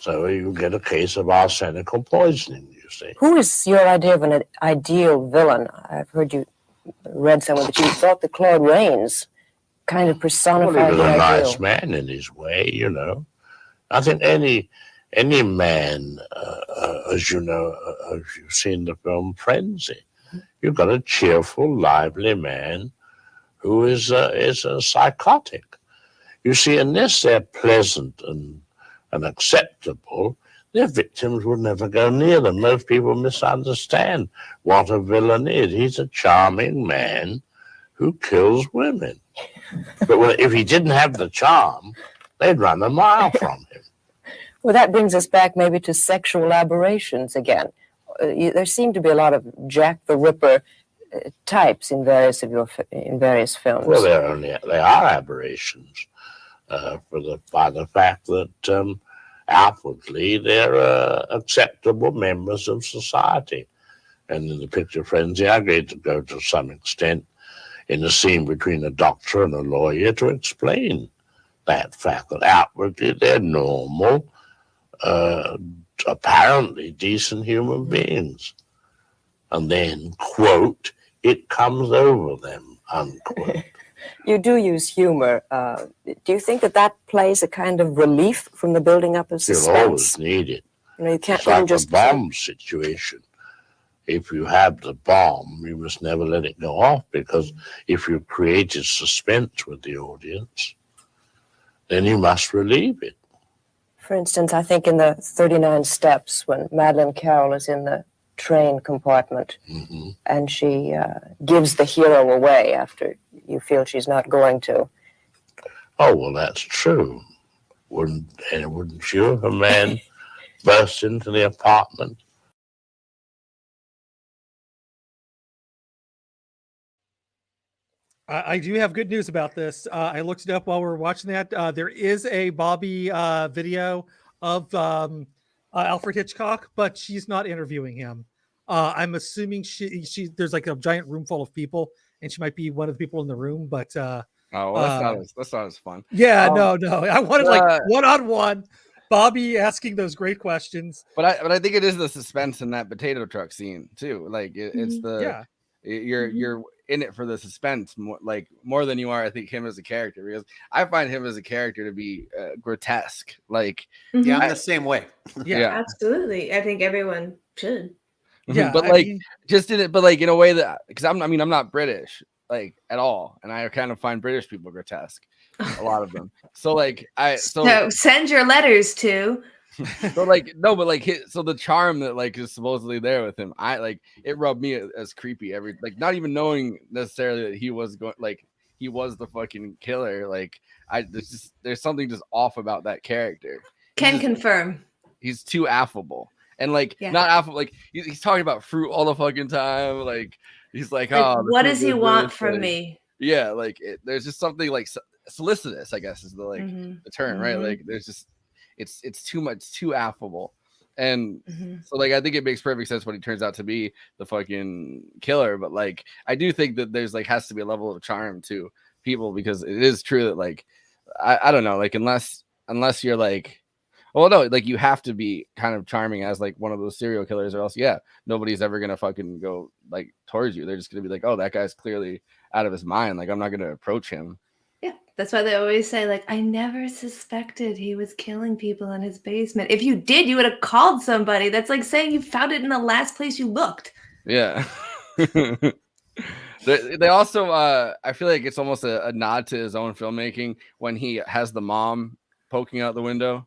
So you get a case of arsenical poisoning, you see. Who is your idea of an ideal villain? I've heard you read somewhere that you thought that Claude Rains kind of personified Well, he was the a ideal. nice man in his way, you know. I think any man, as you know, as you've seen the film Frenzy, you've got a cheerful, lively man who is a psychotic. You see, unless they're pleasant and acceptable, their victims would never go near them. Most people misunderstand what a villain is. He's a charming man who kills women. But if he didn't have the charm, they'd run a mile from him. Well, that brings us back maybe to sexual aberrations again. There seem to be a lot of Jack the Ripper types in various films. Well, they are aberrations by the fact that outwardly they're acceptable members of society. And in the picture Frenzy, I agreed to go to some extent in a scene between a doctor and a lawyer to explain that fact, that outwardly they're normal, apparently decent human beings. And then, quote, it comes over them, unquote. You do use humor. Do you think that plays a kind of relief from the building up of suspense? You'll always need it. You can't it's like just a bomb situation. If you have the bomb, you must never let it go off, because if you've created suspense with the audience, then you must relieve it. For instance, I think in the 39 Steps, when Madeleine Carroll is in the train compartment and she gives the hero away after you feel she's not going to. Oh, well, that's true. Wouldn't you, if a man burst into the apartment? I do have good news about this. I looked it up while we were watching that. There is a Bobby video of Alfred Hitchcock, but she's not interviewing him. I'm assuming she there's like a giant room full of people, and she might be one of the people in the room. But oh, well, that's not as fun. Yeah, no. I wanted like one-on-one Bobby asking those great questions. But I think it is the suspense in that potato truck scene too. Like it's the you're in it for the suspense more than you are, I think, him as a character, because I find him as a character to be grotesque. Like, I'm the same way. Yeah, absolutely. I think everyone should. Yeah, but like just in it, but like in a way that, because I'm not British like at all, and I kind of find British people grotesque, a lot of them. So like so send your letters to. So like no, but like so the charm that like is supposedly there with him, I like it rubbed me as creepy not even knowing necessarily that he was he was the fucking killer. Like there's something just off about that character. Can confirm. He's too affable. And like not affable, like he's talking about fruit all the fucking time. Like he's like oh, what does he want from me? Yeah, like there's just something like solicitous, I guess is the the term, right? Like there's just it's too much, too affable. And so like I think it makes perfect sense when he turns out to be the fucking killer. But like I do think that there's like has to be a level of charm to people, because it is true that like I don't know, like unless you're like, well, no, like you have to be kind of charming as like one of those serial killers, or else nobody's ever gonna fucking go like towards you. They're just gonna be like, oh, that guy's clearly out of his mind, like I'm not gonna approach him. Yeah, that's why they always say, like, I never suspected he was killing people in his basement. If you did, you would have called somebody. That's like saying you found it in the last place you looked. Yeah. They also I feel like it's almost a nod to his own filmmaking when he has the mom poking out the window.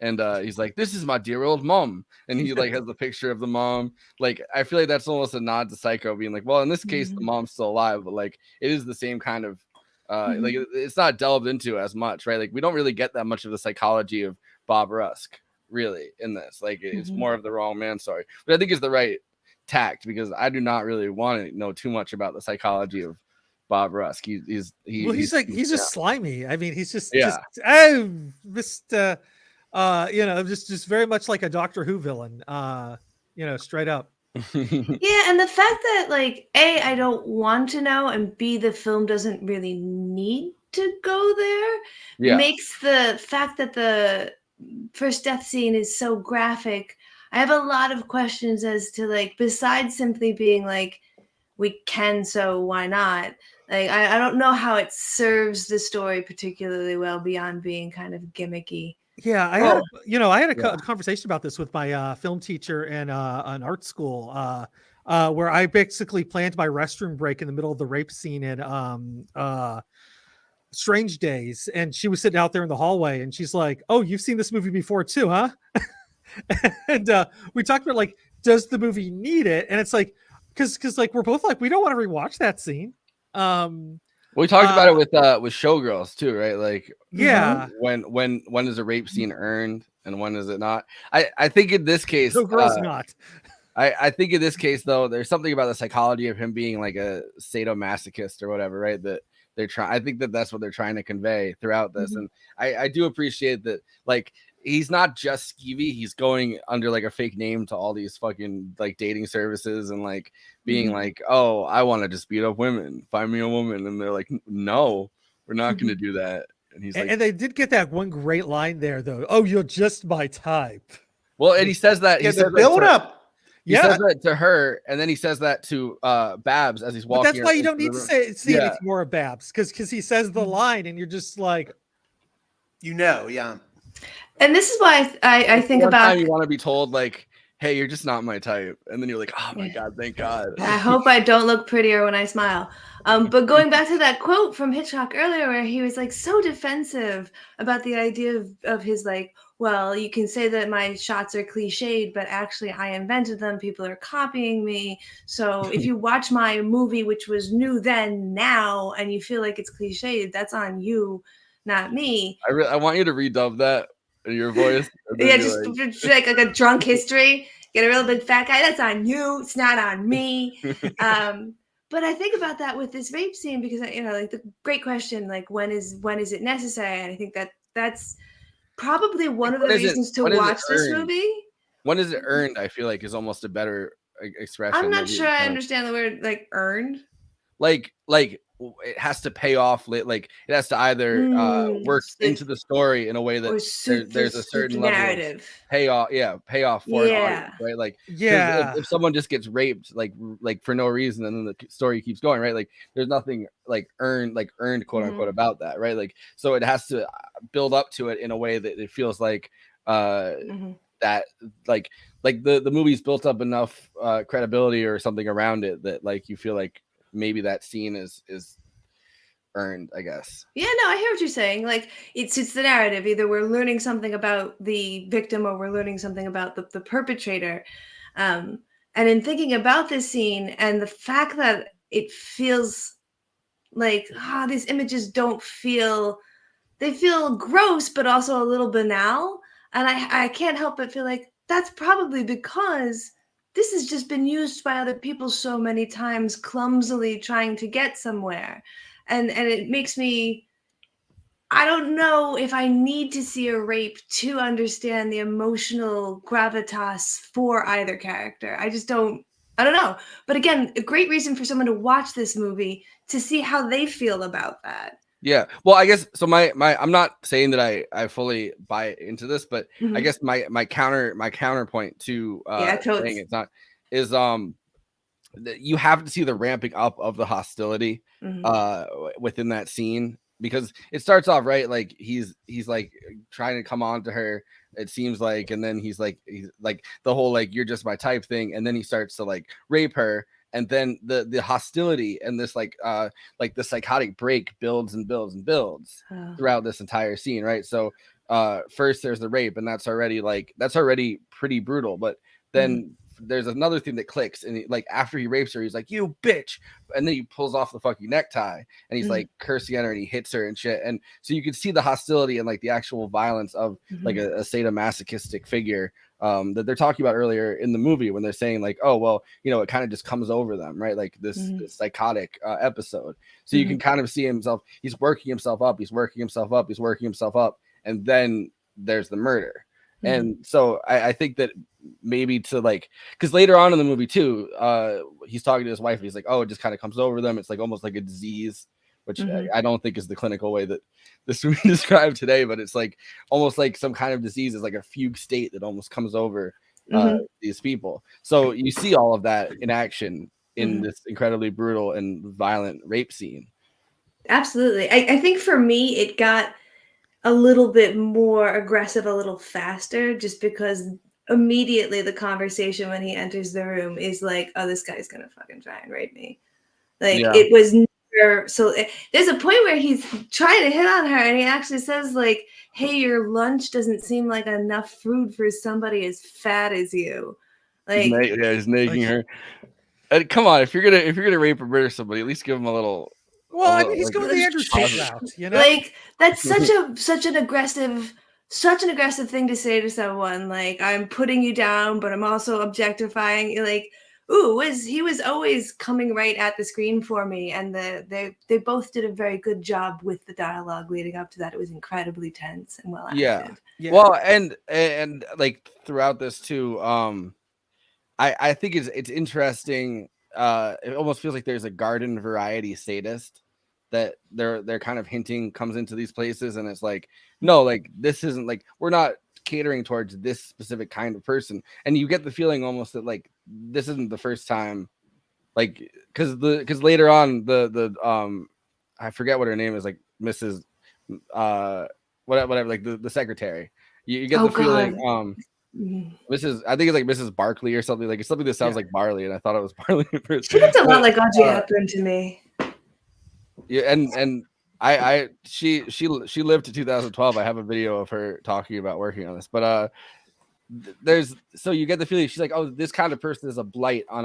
And he's like, this is my dear old mom. And he like has the picture of the mom. Like, I feel like that's almost a nod to Psycho, being like, well, in this case, the mom's still alive, but like it is the same kind of like it's not delved into as much, right? Like we don't really get that much of the psychology of Bob Rusk really in this. Like it's more of the wrong man story, but I think it's the right tact, because I do not really want to know too much about the psychology of Bob Rusk. He's just slimy. I mean, he's just just very much like a Doctor Who villain, straight up. Yeah, and the fact that like A, I don't want to know, and B, the film doesn't really need to go there makes the fact that the first death scene is so graphic. I have a lot of questions as to like, besides simply being like, we can, so why not? Like I don't know how it serves the story particularly well beyond being kind of gimmicky. Yeah, I had a conversation about this with my film teacher in an art school, where I basically planned my restroom break in the middle of the rape scene in Strange Days, and she was sitting out there in the hallway, and she's like, "Oh, you've seen this movie before too, huh?" And we talked about like, does the movie need it? And it's like, because like we're both like, we don't want to rewatch that scene. We talked about it with Showgirls too, right? Like, yeah, when is a rape scene earned and when is it not? I think in this case, Showgirls not. I think in this case though, there's something about the psychology of him being like a sadomasochist or whatever, right? That they're trying. I think that's what they're trying to convey throughout this, and I do appreciate that. Like, he's not just skeevy; he's going under like a fake name to all these fucking like dating services and like being like, "Oh, I want to just beat up women. Find me a woman," and they're like, "No, we're not going to do that." And he's like, and they did get that one great line there though. "Oh, you're just my type." Well, and he says that. Yeah, he the build up. He says that to her, and then he says that to Babs as he's walking. But that's why you don't need to see Yeah. anything more of Babs, because he says the line, and you're just like, yeah. And this is why I think One about. time you want to be told like, "Hey, you're just not my type," and then you're like, "Oh my god, thank God." I hope I don't look prettier when I smile. But going back to that quote from Hitchcock earlier, where he was like so defensive about the idea of his like, well, you can say that my shots are cliched, but actually I invented them. People are copying me. So if you watch my movie, which was new then, now, and you feel like it's cliched, that's on you, not me. I want you to redub that in your voice. Yeah, just like a drunk history. Get a real big fat guy. That's on you. It's not on me. But I think about that with this rape scene because like the great question, like when is it necessary? And I think that's probably one of the reasons to watch this movie. When is it earned? I feel like is almost a better expression. I'm not sure I understand the word like earned. Like it has to pay off. Like it has to either work into the story in a way that there's a certain level of payoff. Yeah, payoff for an audience, right? Like if someone just gets raped like for no reason and then the story keeps going, right? Like there's nothing like earned quote unquote about that, right? Like so it has to build up to it in a way that it feels like that like the movie's built up enough credibility or something around it that like you feel like maybe that scene is earned, I guess. Yeah, no, I hear what you're saying. Like it's the narrative. Either we're learning something about the victim or we're learning something about the perpetrator. And in thinking about this scene and the fact that it feels like these images they feel gross, but also a little banal. And I can't help but feel like that's probably because this has just been used by other people so many times, clumsily trying to get somewhere. And it makes me, I don't know if I need to see a rape to understand the emotional gravitas for either character. I don't know. But again, a great reason for someone to watch this movie to see how they feel about that. Yeah. Well, I guess so. I'm not saying that I fully buy into this, but I guess my counterpoint to saying it's not is you have to see the ramping up of the hostility within that scene, because it starts off right like he's like trying to come on to her, it seems like, and then he's like the whole like you're just my type thing, and then he starts to like rape her. And then the hostility and this like the psychotic break builds and builds and builds throughout this entire scene, right? So first there's the rape, and that's already pretty brutal. But then there's another thing that clicks, and like after he rapes her, he's like, "You bitch," and then he pulls off the fucking necktie, and he's like cursing at her, and he hits her and shit. And so you can see the hostility and like the actual violence of like a sadomasochistic figure. That they're talking about earlier in the movie when they're saying like, oh, well, it kind of just comes over them, right? Like this psychotic episode. So you can kind of see himself, he's working himself up, and then there's the murder. And so I think that maybe to like, because later on in the movie too, he's talking to his wife, and he's like, oh, it just kind of comes over them. It's like almost like a disease, which I don't think is the clinical way that this movie described today, but it's like almost like some kind of disease is like a fugue state that almost comes over these people. So you see all of that in action in this incredibly brutal and violent rape scene. Absolutely. I think for me, it got a little bit more aggressive, a little faster, just because immediately the conversation when he enters the room is like, oh, this guy's going to fucking try and rape me. Like it was never there's a point where he's trying to hit on her, and he actually says like, "Hey, your lunch doesn't seem like enough food for somebody as fat as you." Like, he's nagging her. And come on, if you're gonna rape or murder somebody, at least give him a little. Well, I mean, he's going the Andrew Tate route, you know. Like that's such an aggressive thing to say to someone. Like, I'm putting you down, but I'm also objectifying you. Like, ooh, he was always coming right at the screen for me, and they both did a very good job with the dialogue leading up to that. It was incredibly tense and well acted. Yeah. Well, and like throughout this too, I think it's interesting. It almost feels like there's a garden variety sadist that they're kind of hinting comes into these places, and it's like, no, like this isn't like, we're not catering towards this specific kind of person, and you get the feeling almost that like this isn't the first time, like because later on the I forget what her name is, like Mrs. Whatever, like the secretary, you get the feeling Mrs. I think it's like Mrs. Barkley or something, like it's something that sounds like Barley, and I thought it was Barley at first. She looked a lot like Audrey Hepburn to me. Yeah, and she lived to 2012. I have a video of her talking about working on this, but so you get the feeling she's like, oh, this kind of person is a blight on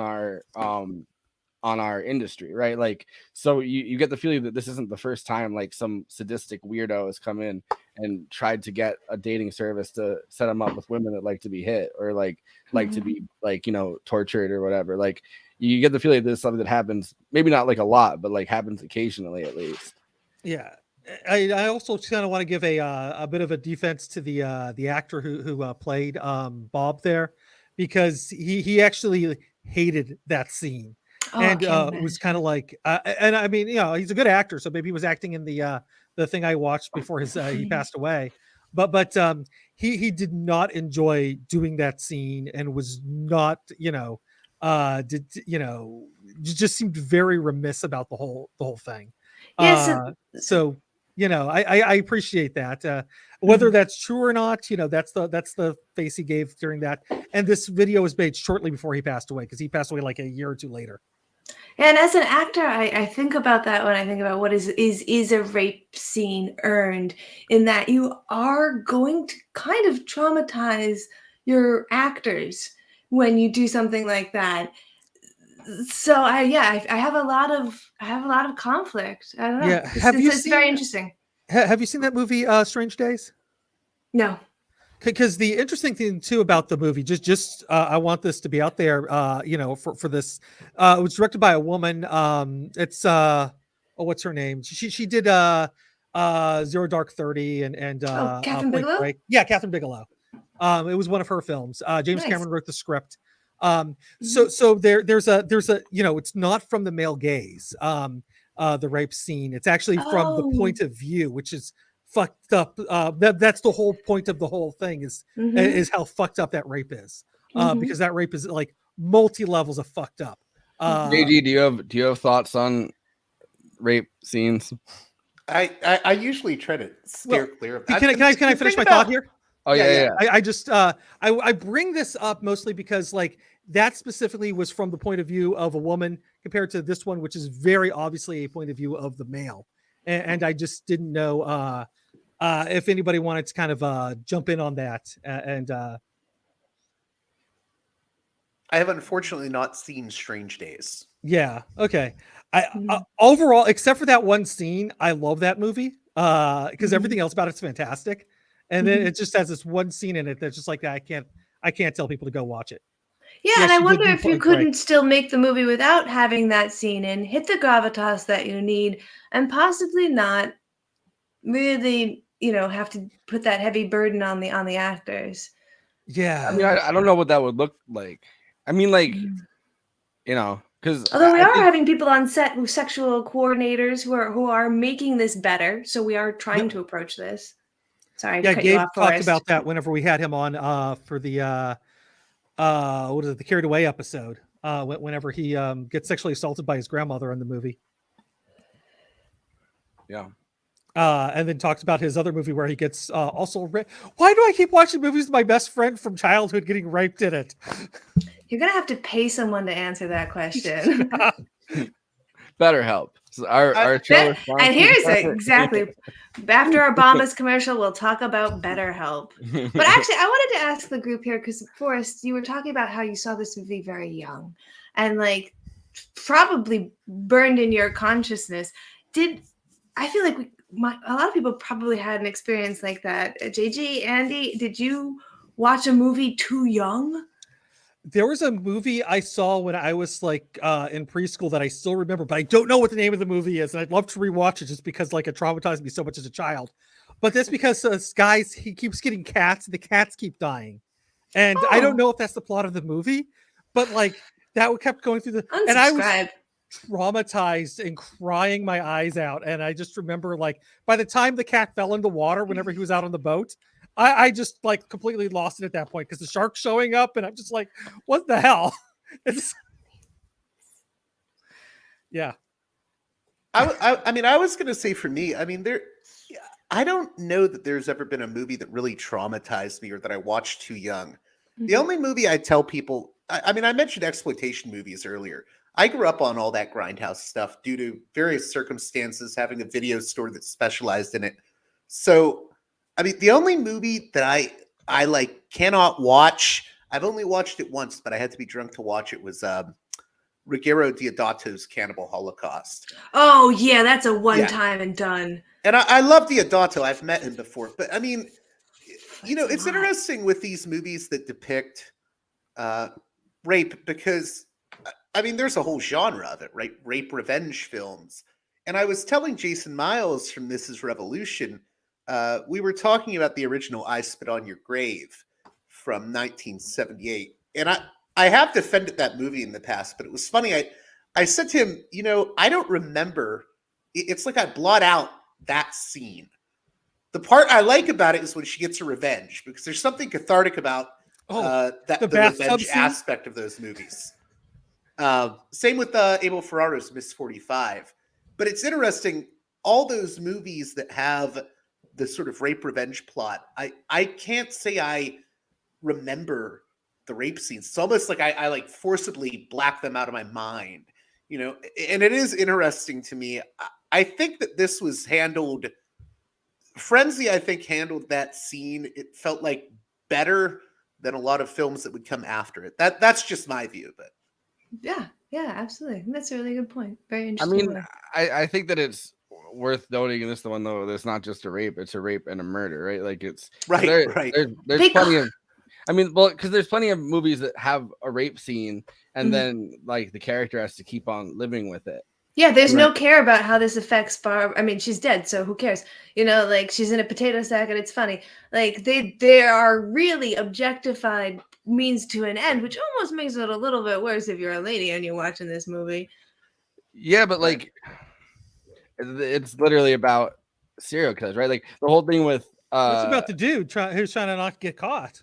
our industry, right? Like, so you get the feeling that this isn't the first time like some sadistic weirdo has come in and tried to get a dating service to set them up with women that like to be hit or like to be like, you know, tortured or whatever. Like, you get the feeling this is something that happens, maybe not like a lot, but like happens occasionally at least. Yeah, I also kind of want to give a bit of a defense to the actor who played Bob there, because he actually hated that scene. And it was kind of like, and I mean, you know, he's a good actor, so maybe he was acting in the thing I watched before he passed away. But he did not enjoy doing that scene and was not, just seemed very remiss about the whole thing. So I appreciate that. Whether that's true or not, that's the face he gave during that. And this video was made shortly before he passed away, because he passed away like a year or two later. And as an actor, I think about that when I think about what is a rape scene earned, in that you are going to kind of traumatize your actors when you do something like that. So I have a lot of conflict. I don't know. Yeah. It's very interesting. Have you seen that movie, Strange Days? No. Because the interesting thing too about the movie, I want this to be out there, for this. It was directed by a woman. It's what's her name? She did Zero Dark 30 and Catherine Bigelow? Break. Yeah, Catherine Bigelow. It was one of her films. James Cameron wrote the script. So there's a it's not from the male gaze. The rape scene. It's actually from the point of view, which is fucked up. That's the whole point of the whole thing is how fucked up that rape is. Because that rape is like multi levels of fucked up. JG, do you have thoughts on rape scenes? I usually try to steer clear of that. Can I finish my thought here? Oh yeah. I just I bring this up mostly because like that specifically was from the point of view of a woman compared to this one, which is very obviously a point of view of the male. And I just didn't know if anybody wanted to kind of jump in on that. I have unfortunately not seen Strange Days. Yeah. Okay. Overall, except for that one scene, I love that movie because everything else about it's fantastic. And then it just has this one scene in it that's just like, I can't tell people to go watch it. Yeah, and I wonder if you couldn't still make the movie without having that scene in, hit the gravitas that you need, and possibly not really, have to put that heavy burden on the actors. Yeah. I mean, I don't know what that would look like. I mean, like, because although we are having people on set with sexual coordinators who are making this better, so we are trying to approach this. Sorry, yeah, cut Gabe you off, talked Forrest. about that whenever we had him on for the what is it, the Carried Away episode, whenever he gets sexually assaulted by his grandmother in the movie. Yeah. And then talks about his other movie where he gets also raped. Why do I keep watching movies with my best friend from childhood getting raped in it? You're gonna have to pay someone to answer that question. BetterHelp. So our show. And here's exactly after our Bombas commercial, we'll talk about BetterHelp. But actually, I wanted to ask the group here because Forrest, you were talking about how you saw this movie very young, and like probably burned in your consciousness. I feel like a lot of people probably had an experience like that. JG, Andy, did you watch a movie too young? There was a movie I saw when I was like in preschool that I still remember, but I don't know what the name of the movie is, and I'd love to rewatch it just because like it traumatized me so much as a child. But that's because this guy, he keeps getting cats, and the cats keep dying, and I don't know if that's the plot of the movie, but like that kept going through and I was traumatized and crying my eyes out, and I just remember like by the time the cat fell in the water, whenever he was out on the boat, I just like completely lost it at that point because the shark's showing up, and I'm just like, what the hell? Yeah. I mean, I was going to say for me, I mean, I don't know that there's ever been a movie that really traumatized me or that I watched too young. Mm-hmm. The only movie I tell people, I mean, I mentioned exploitation movies earlier. I grew up on all that grindhouse stuff due to various circumstances, having a video store that specialized in it. So, I mean, the only movie that I like cannot watch, I've only watched it once, but I had to be drunk to watch it, was Ruggero Deodato's Cannibal Holocaust. Oh, yeah, that's a one-time and done. And I love Deodato. I've met him before. But, I mean, you know, it's interesting with these movies that depict rape because, I mean, there's a whole genre of it, right? Rape revenge films. And I was telling Jason Miles from This Is Revolution, we were talking about the original I Spit on Your Grave from 1978. And I have defended that movie in the past, but it was funny. I said to him, you know, I don't remember. It's like I blot out that scene. The part I like about it is when she gets her revenge, because there's something cathartic about the revenge aspect of those movies. Same with Abel Ferrara's Miss 45. But it's interesting, all those movies that have the sort of rape revenge plot, I can't say I remember the rape scenes. It's almost like I like forcibly black them out of my mind, you know. And it is interesting to me. I think that this was handled, Frenzy, I think, handled that scene. It felt like better than a lot of films that would come after it. That's just my view, but yeah, absolutely. That's a really good point. Very interesting. I mean, I think that it's worth noting in this one though, there's not just a rape, it's a rape and a murder, right? Like it's right. There's plenty of, I mean, well, because there's plenty of movies that have a rape scene and then like the character has to keep on living with it. Yeah, there's no care about how this affects Barb. I mean, she's dead, so who cares? You know, like she's in a potato sack and it's funny. Like they are really objectified means to an end, which almost makes it a little bit worse if you're a lady and you're watching this movie. Yeah, but like it's literally about serial killers, right? Like the whole thing with it's about the dude who's trying to not get caught.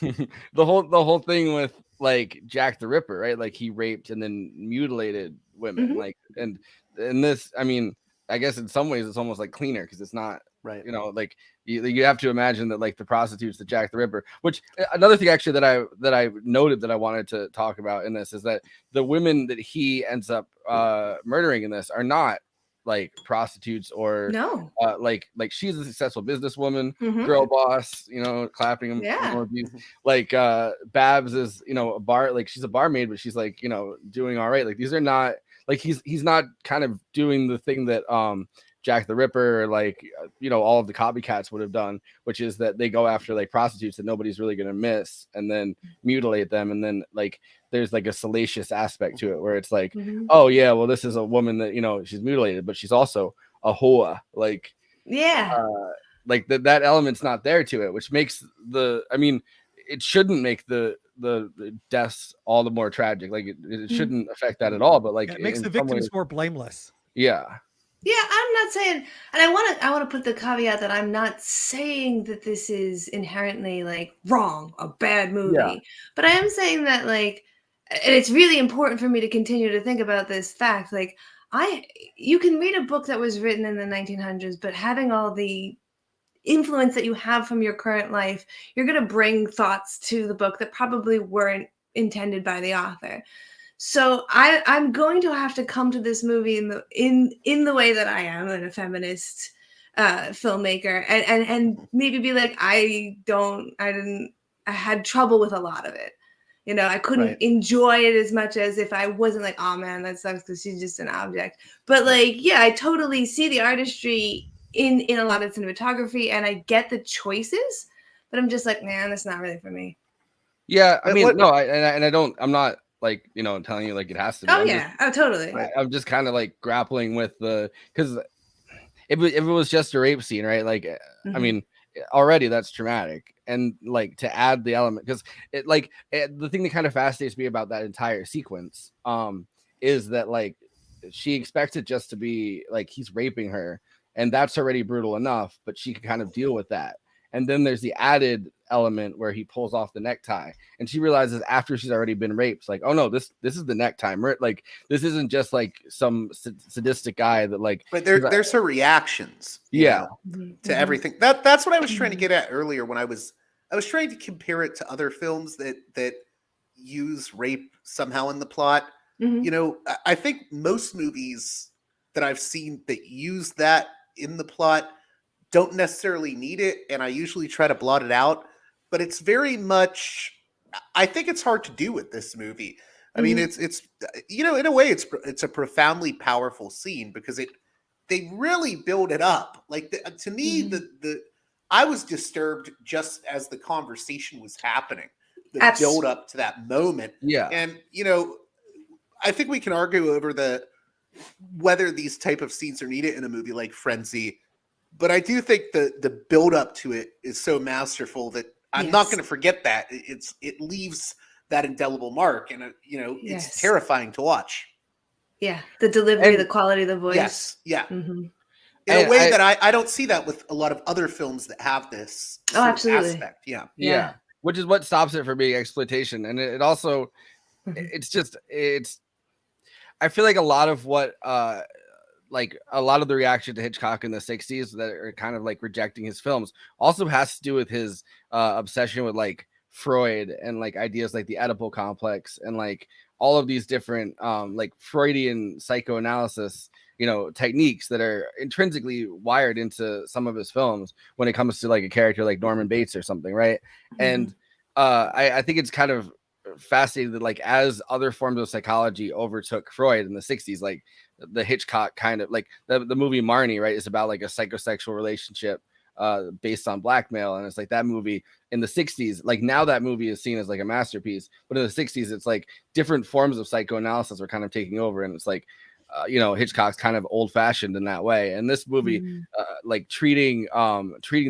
the whole thing with like Jack the Ripper, right? Like he raped and then mutilated women, like and this, I mean, I guess in some ways it's almost like cleaner because it's not right. You know, like you have to imagine that like the prostitutes that Jack the Ripper, which another thing actually that I noted that I wanted to talk about in this is that the women that he ends up murdering in this are not like prostitutes or like she's a successful businesswoman, girl boss, you know, clapping him. Yeah. Like Babs is, you know, she's a barmaid, but she's like, you know, doing all right. Like these are not like he's not kind of doing the thing that Jack the Ripper or like, you know, all of the copycats would have done, which is that they go after like prostitutes that nobody's really gonna miss and then mutilate them, and then like there's like a salacious aspect to it where it's like, oh yeah, well this is a woman that, you know, she's mutilated, but she's also a hoa. Like like that element's not there to it, which makes I mean, it shouldn't make the deaths all the more tragic. Like it shouldn't affect that at all, but like it makes the victims more blameless. Yeah. Yeah, I'm not saying, and I want to put the caveat that I'm not saying that this is inherently like wrong, a bad movie, but I am saying that like, and it's really important for me to continue to think about this fact. Like you can read a book that was written in the 1900s, but having all the influence that you have from your current life, you're going to bring thoughts to the book that probably weren't intended by the author. So I'm going to have to come to this movie in the way that I am, and a feminist filmmaker, and maybe be like, I had trouble with a lot of it. You know, I couldn't enjoy it as much as if I wasn't like, oh man, that sucks because she's just an object. But like, yeah, I totally see the artistry in a lot of cinematography, and I get the choices, but I'm just like, man, that's not really for me. Yeah, I mean, no, I'm not like, you know, telling you like it has to be. Oh yeah, totally. I'm just kind of like grappling with because if it was just a rape scene, right? Like, I mean, already that's traumatic, and like to add the element, because the thing that kind of fascinates me about that entire sequence is that like she expects it just to be like he's raping her, and that's already brutal enough, but she can kind of deal with that. And then there's the added element where he pulls off the necktie, and she realizes after she's already been raped, like, oh no, this is the necktie. Like, this isn't just like some sadistic guy that like. But there's her reactions, yeah, to everything. That's what I was trying to get at earlier when I was trying to compare it to other films that use rape somehow in the plot. You know, I think most movies that I've seen that use that in the plot don't necessarily need it, and I usually try to blot it out. But it's very much, I think it's hard to do with this movie. I mean, it's you know, in a way, it's a profoundly powerful scene because they really build it up. Like to me, I was disturbed just as the conversation was happening, the build up to that moment. Yeah, and you know, I think we can argue over whether these type of scenes are needed in a movie like Frenzy. But I do think the build up to it is so masterful that I'm not going to forget that. It leaves that indelible mark, and you know, it's terrifying to watch. Yeah, the delivery, the quality of the voice. Yes, yeah. In a way that I don't see that with a lot of other films that have this absolutely aspect. Yeah, which is what stops it from being exploitation, and it also it's I feel like a lot of what like a lot of the reaction to Hitchcock in the 60s that are kind of like rejecting his films also has to do with his obsession with like Freud and like ideas like the Oedipal complex and like all of these different like Freudian psychoanalysis, you know, techniques that are intrinsically wired into some of his films when it comes to like a character like Norman Bates or something, right? And I think it's kind of fascinating that like as other forms of psychology overtook Freud in the 60s, like the Hitchcock kind of like the movie Marnie, right, is about like a psychosexual relationship based on blackmail, and it's like that movie in the 60s, like now that movie is seen as like a masterpiece, but in the 60s it's like different forms of psychoanalysis are kind of taking over, and it's like you know, Hitchcock's kind of old-fashioned in that way, and this movie like treating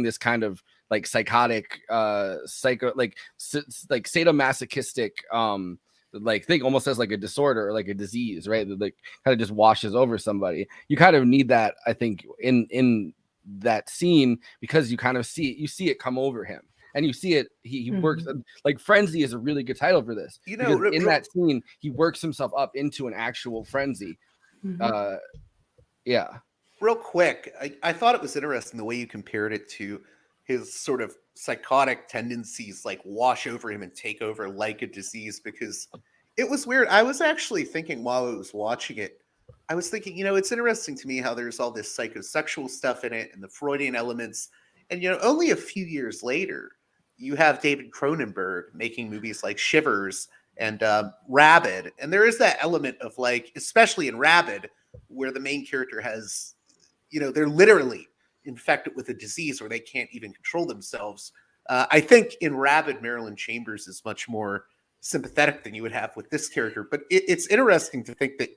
this kind of like psychotic like sadomasochistic like thing almost as like a disorder or like a disease, right, that like kind of just washes over somebody. You kind of need that, I think, in that scene, because you kind of see it come over him, and you see it he works like frenzy is a really good title for this, you know, in that scene he works himself up into an actual frenzy. Yeah, real quick, I thought it was interesting the way you compared it to his sort of psychotic tendencies like wash over him and take over like a disease, because it was weird. I was actually thinking while I was watching it, I was thinking, you know, it's interesting to me how there's all this psychosexual stuff in it and the Freudian elements. And, you know, only a few years later, you have David Cronenberg making movies like Shivers and Rabid. And there is that element of like, especially in Rabid, where the main character has, you know, they're literally infected with a disease where they can't even control themselves. I think in Rabid, Marilyn Chambers is much more sympathetic than you would have with this character. But it's interesting to think that,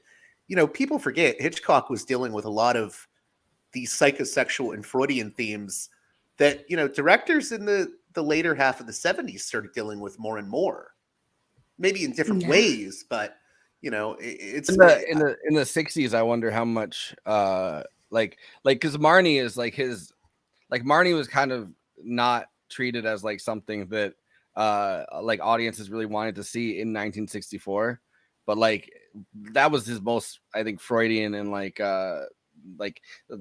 you know, people forget Hitchcock was dealing with a lot of these psychosexual and Freudian themes that, you know, directors in the later half of the 70s started dealing with more and more, maybe in different ways, but you know, it's in the 60s. I wonder how much like because Marnie is like his, like Marnie was kind of not treated as like something that like audiences really wanted to see in 1964, but like that was his most, I think, Freudian and like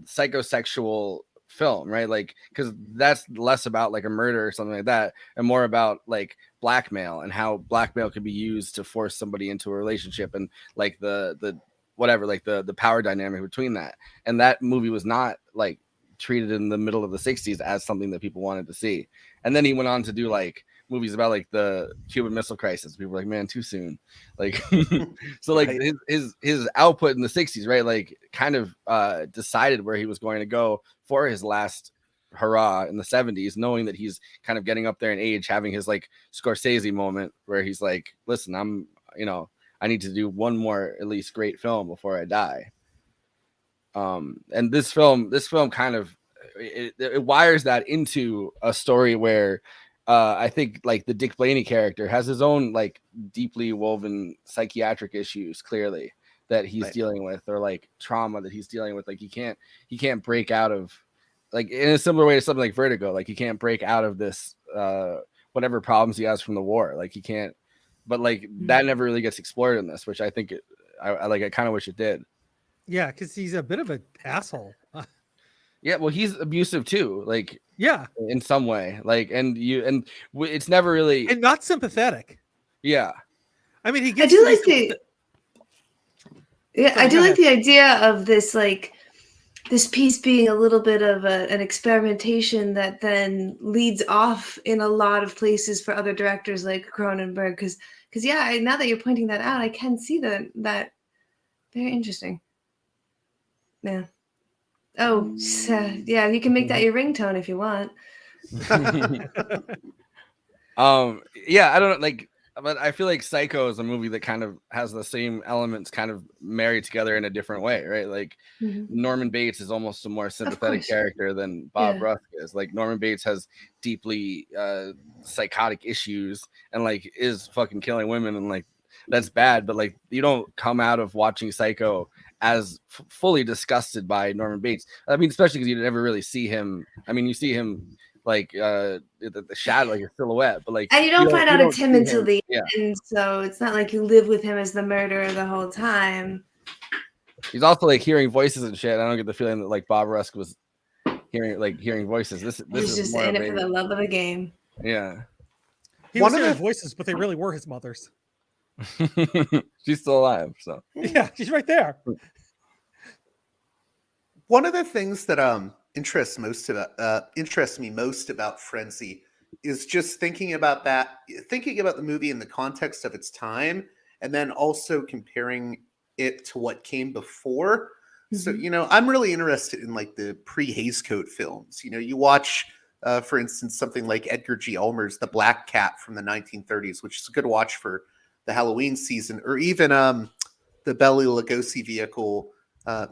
psychosexual film, right? Like, because that's less about like a murder or something like that, and more about like blackmail and how blackmail could be used to force somebody into a relationship, and like the whatever, like the power dynamic between that. And that movie was not like treated in the middle of the 60s as something that people wanted to see. And then he went on to do like movies about like the Cuban Missile Crisis. People were like, man, too soon. Like, so like Right. his output in the 60s, right? Like kind of decided where he was going to go for his last hurrah in the 70s, knowing that he's kind of getting up there in age, having his like Scorsese moment where he's like, listen, I need to do one more at least great film before I die. And this film kind of it wires that into a story where I think like the Dick Blaney character has his own like deeply woven psychiatric issues, clearly, that he's dealing with, or like trauma that he's dealing with. Like he can't break out of, like, in a similar way to something like Vertigo. Like he can't break out of this whatever problems he has from the war. Like he can't. But like that never really gets explored in this, which I think I kind of wish it did. Yeah, because he's a bit of an asshole. Yeah, well, he's abusive too, like, yeah, in some way, like, it's never really, and not sympathetic. Yeah, I mean, he I gets. do like I do like the idea of this, like, this piece being a little bit of an experimentation that then leads off in a lot of places for other directors like Cronenberg. Because yeah, now that you're pointing that out, I can see that very interesting. Yeah. Oh, yeah, you can make that your ringtone if you want. Yeah, I don't like, but I feel like Psycho is a movie that kind of has the same elements kind of married together in a different way, right? Like Norman Bates is almost a more sympathetic character than Bob Rusk is. Like Norman Bates has deeply psychotic issues and like is fucking killing women, and like that's bad, but like you don't come out of watching Psycho as fully disgusted by Norman Bates. I mean, especially because you never really see him. I mean, you see him like the shadow, like a silhouette, but like, and you don't find out it's him until the Yeah. end, so it's not like you live with him as the murderer the whole time. He's also like hearing voices and shit. I don't get the feeling that like Bob Rusk was hearing voices. This He's is just more in of it for the love of the game. Yeah. He was hearing voices, but they really were his mother's. She's still alive, so yeah, she's right there. One of the things that interests me most about Frenzy is just thinking about the movie in the context of its time, and then also comparing it to what came before. So, I'm really interested in like the pre-Hays Code films. You watch, for instance, something like Edgar G. Ulmer's The Black Cat from the 1930s, which is a good watch for the Halloween season, or even the Bela Lugosi vehicle,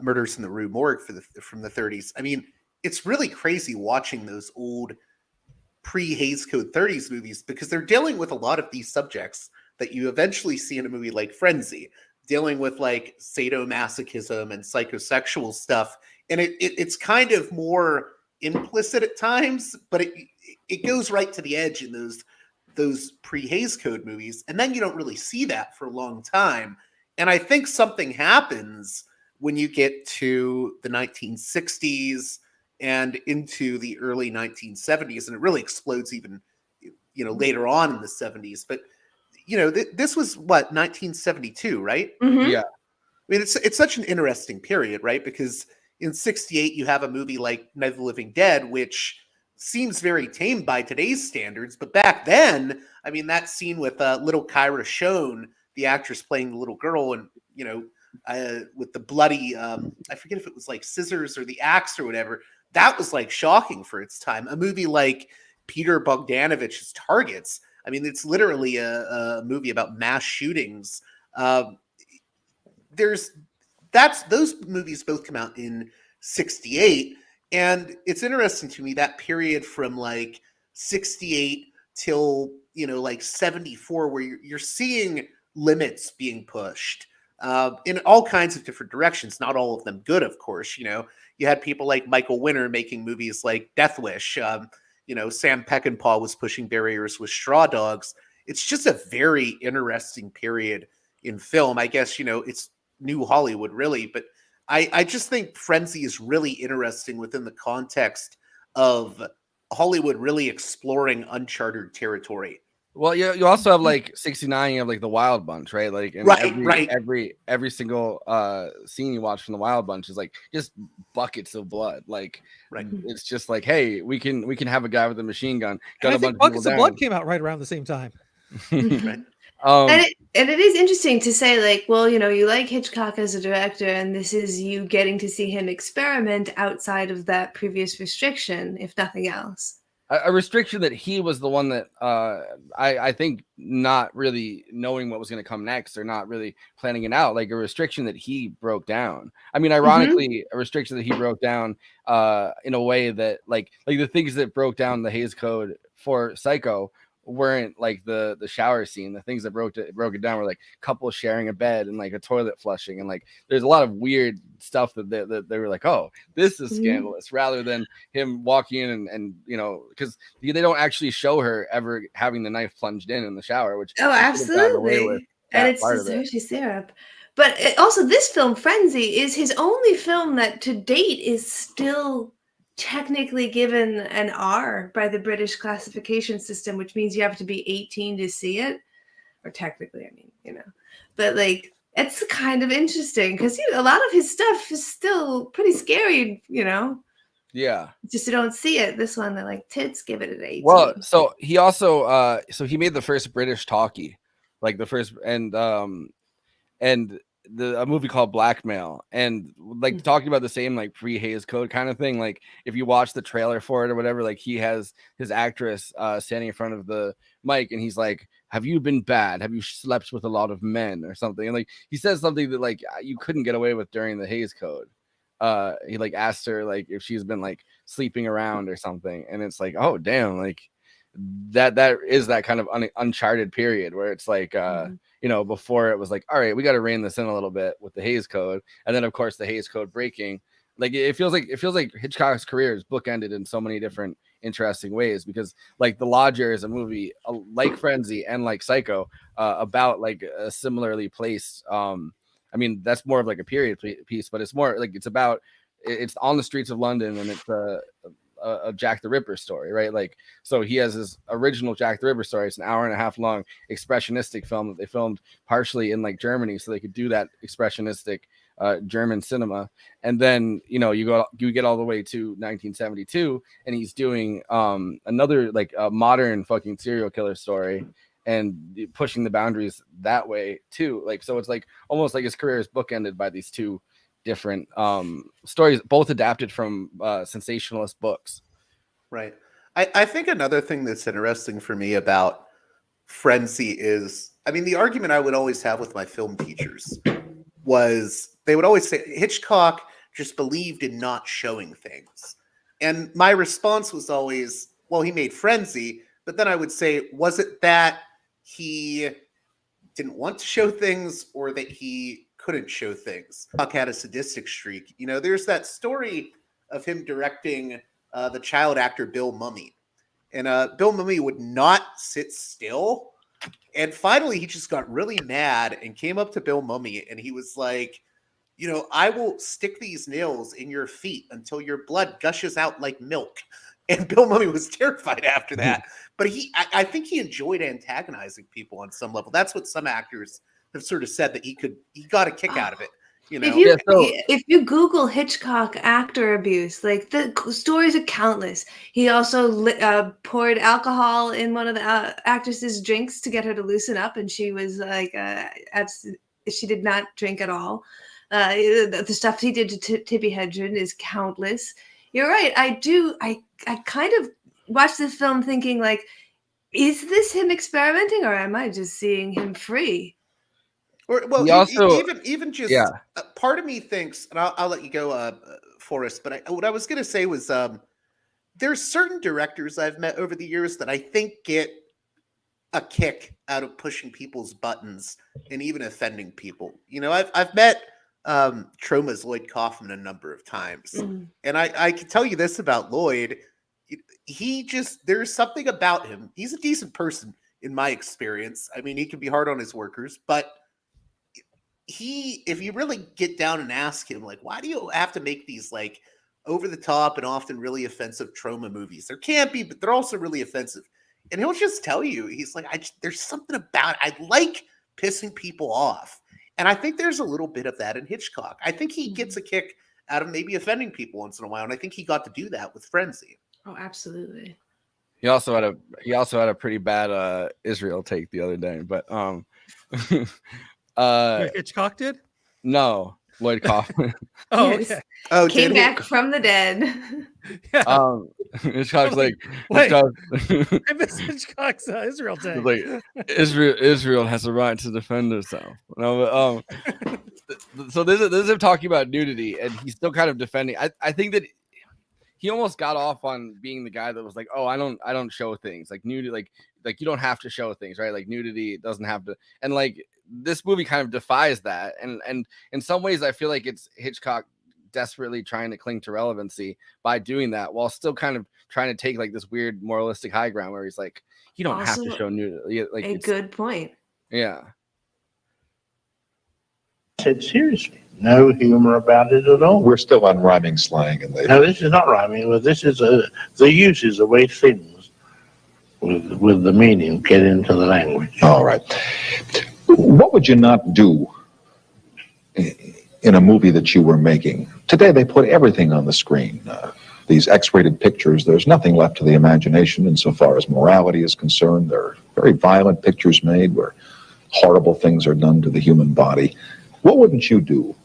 Murders in the Rue Morgue from the 30s. I mean, it's really crazy watching those old pre-Hays Code 30s movies, because they're dealing with a lot of these subjects that you eventually see in a movie like Frenzy, dealing with like sadomasochism and psychosexual stuff. And it's kind of more implicit at times, but it goes right to the edge in those pre-Hays Code movies. And then you don't really see that for a long time. And I think something happens when you get to the 1960s and into the early 1970s, and it really explodes even, later on in the 70s. But, this was what, 1972, right? Mm-hmm. Yeah. I mean, it's such an interesting period, right? Because in 68, you have a movie like Night of the Living Dead, which seems very tame by today's standards. But back then, I mean, that scene with little Kyra Schoen, the actress playing the little girl, and, with the bloody, I forget if it was like scissors or the axe or whatever, that was like shocking for its time. A movie like Peter Bogdanovich's Targets, I mean, it's literally a movie about mass shootings. Those movies both come out in 68. And it's interesting to me, that period from like 68 till, like 74, where you're seeing limits being pushed in all kinds of different directions. Not all of them good, of course. You had people like Michael Winner making movies like Death Wish. Sam Peckinpah was pushing barriers with Straw Dogs. It's just a very interesting period in film. I guess, it's New Hollywood, really. But I just think Frenzy is really interesting within the context of Hollywood really exploring uncharted territory. Well, you also have like 69, you have like the Wild Bunch, right? Like and every single scene you watch from the Wild Bunch is like just buckets of blood. Like it's just like, hey, we can have a guy with a machine gun, gun I a bunch think of Buckets people of down. Blood came out right around the same time. Right. And it is interesting to say, like, well, you know, you like Hitchcock as a director, and this is you getting to see him experiment outside of that previous restriction, if nothing else. A restriction that he was the one that I think not really knowing what was going to come next or not really planning it out, like a restriction that he broke down. I mean, ironically, a restriction that he broke down in a way that like the things that broke down the Hays Code for Psycho weren't like the shower scene. The things that broke it down were like couples sharing a bed and like a toilet flushing, and like there's a lot of weird stuff that they were like, oh, this is scandalous, rather than him walking in and you know, because they don't actually show her ever having the knife plunged in the shower, which absolutely, and it's just Hershey syrup. But also, this film Frenzy is his only film that to date is still technically given an R by the British classification system, which means you have to be 18 to see it. Or technically, I mean, you know. But like, it's kind of interesting because a lot of his stuff is still pretty scary, you know. Yeah. Just you don't see it. This one, they're like, tits, give it an 18. Well, so he also so he made the first British talkie, like the first and a movie called Blackmail, and like talking about the same like pre-Hays Code kind of thing. Like if you watch the trailer for it or whatever, like he has his actress standing in front of the mic and he's like, have you been bad? Have you slept with a lot of men or something? And like he says something that like you couldn't get away with during the Hays Code. He like asked her like if she's been like sleeping around or something, and it's like, oh damn, like that is that kind of uncharted period where it's like you know, before it was like, all right, we got to rein this in a little bit with the Hays Code, and then of course the Hays Code breaking. Like it feels like Hitchcock's career is bookended in so many different interesting ways, because like The Lodger is a movie like Frenzy and like Psycho about like a similarly placed I mean, that's more of like a period piece, but it's more like it's on the streets of London, and it's a Jack the Ripper story, right? Like, so he has his original Jack the Ripper story. It's an hour and a half long expressionistic film that they filmed partially in like Germany, so they could do that expressionistic German cinema. And then, you know, you get all the way to 1972, and he's doing another like a modern fucking serial killer story and pushing the boundaries that way too. Like, so it's like almost like his career is bookended by these two different stories, both adapted from sensationalist books. Right. I think another thing that's interesting for me about Frenzy is, I mean, the argument I would always have with my film teachers was they would always say Hitchcock just believed in not showing things. And my response was always, well, he made Frenzy, but then I would say, was it that he didn't want to show things or that he couldn't show things? Hitchcock had a sadistic streak. You know, there's that story of him directing the child actor Bill Mummy. And Bill Mummy would not sit still. And finally, he just got really mad and came up to Bill Mummy and he was like, you know, I will stick these nails in your feet until your blood gushes out like milk. And Bill Mummy was terrified after that. But I think he enjoyed antagonizing people on some level. That's what some actors have sort of said, that he got a kick out of it. You know, if you Google Hitchcock actor abuse, like the stories are countless. He also poured alcohol in one of the actresses' drinks to get her to loosen up, and she was like, she did not drink at all. The stuff he did to Tippi Hedren is countless. You're right. I kind of watched this film thinking like, is this him experimenting, or am I just seeing him free? Or, well, also, even just part of me thinks, and I'll let you go, Forrest. But what I was going to say was, there's certain directors I've met over the years that I think get a kick out of pushing people's buttons and even offending people. You know, I've met Troma's Lloyd Kaufman a number of times, and I can tell you this about Lloyd: there's something about him. He's a decent person in my experience. I mean, he can be hard on his workers, but if you really get down and ask him, like, why do you have to make these like over the top and often really offensive trauma movies? There can't be, but they're also really offensive. And he'll just tell you, he's like, there's something about it. I like pissing people off. And I think there's a little bit of that in Hitchcock. I think he gets a kick out of maybe offending people once in a while. And I think he got to do that with Frenzy. Oh, absolutely. He also had a pretty bad Israel take the other day, but Hitchcock did? No, Lloyd Kaufman. Oh, Yes. okay. Oh, Came back from the dead. Yeah. Hitchcock's like, Wait. Hitchcock, I miss Hitchcock's Israel take. like Israel has a right to defend herself. No, so this is him talking about nudity, and he's still kind of defending. I think that he almost got off on being the guy that was like, oh, I don't show things like nudity, like you don't have to show things, right? Like nudity doesn't have to, and like this movie kind of defies that, and in some ways I feel like it's Hitchcock desperately trying to cling to relevancy by doing that, while still kind of trying to take like this weird moralistic high ground where he's like, you don't have to Also, show nudity. Like a good point. Yeah. Said seriously, no humor about it at all. We're still on rhyming slang, and No, this is not rhyming. Well, this is the use is the way things with the meaning get into the language. All right. What would you not do in a movie that you were making? Today they put everything on the screen. These X-rated pictures, there's nothing left to the imagination insofar as morality is concerned. There are very violent pictures made where horrible things are done to the human body. What wouldn't you do?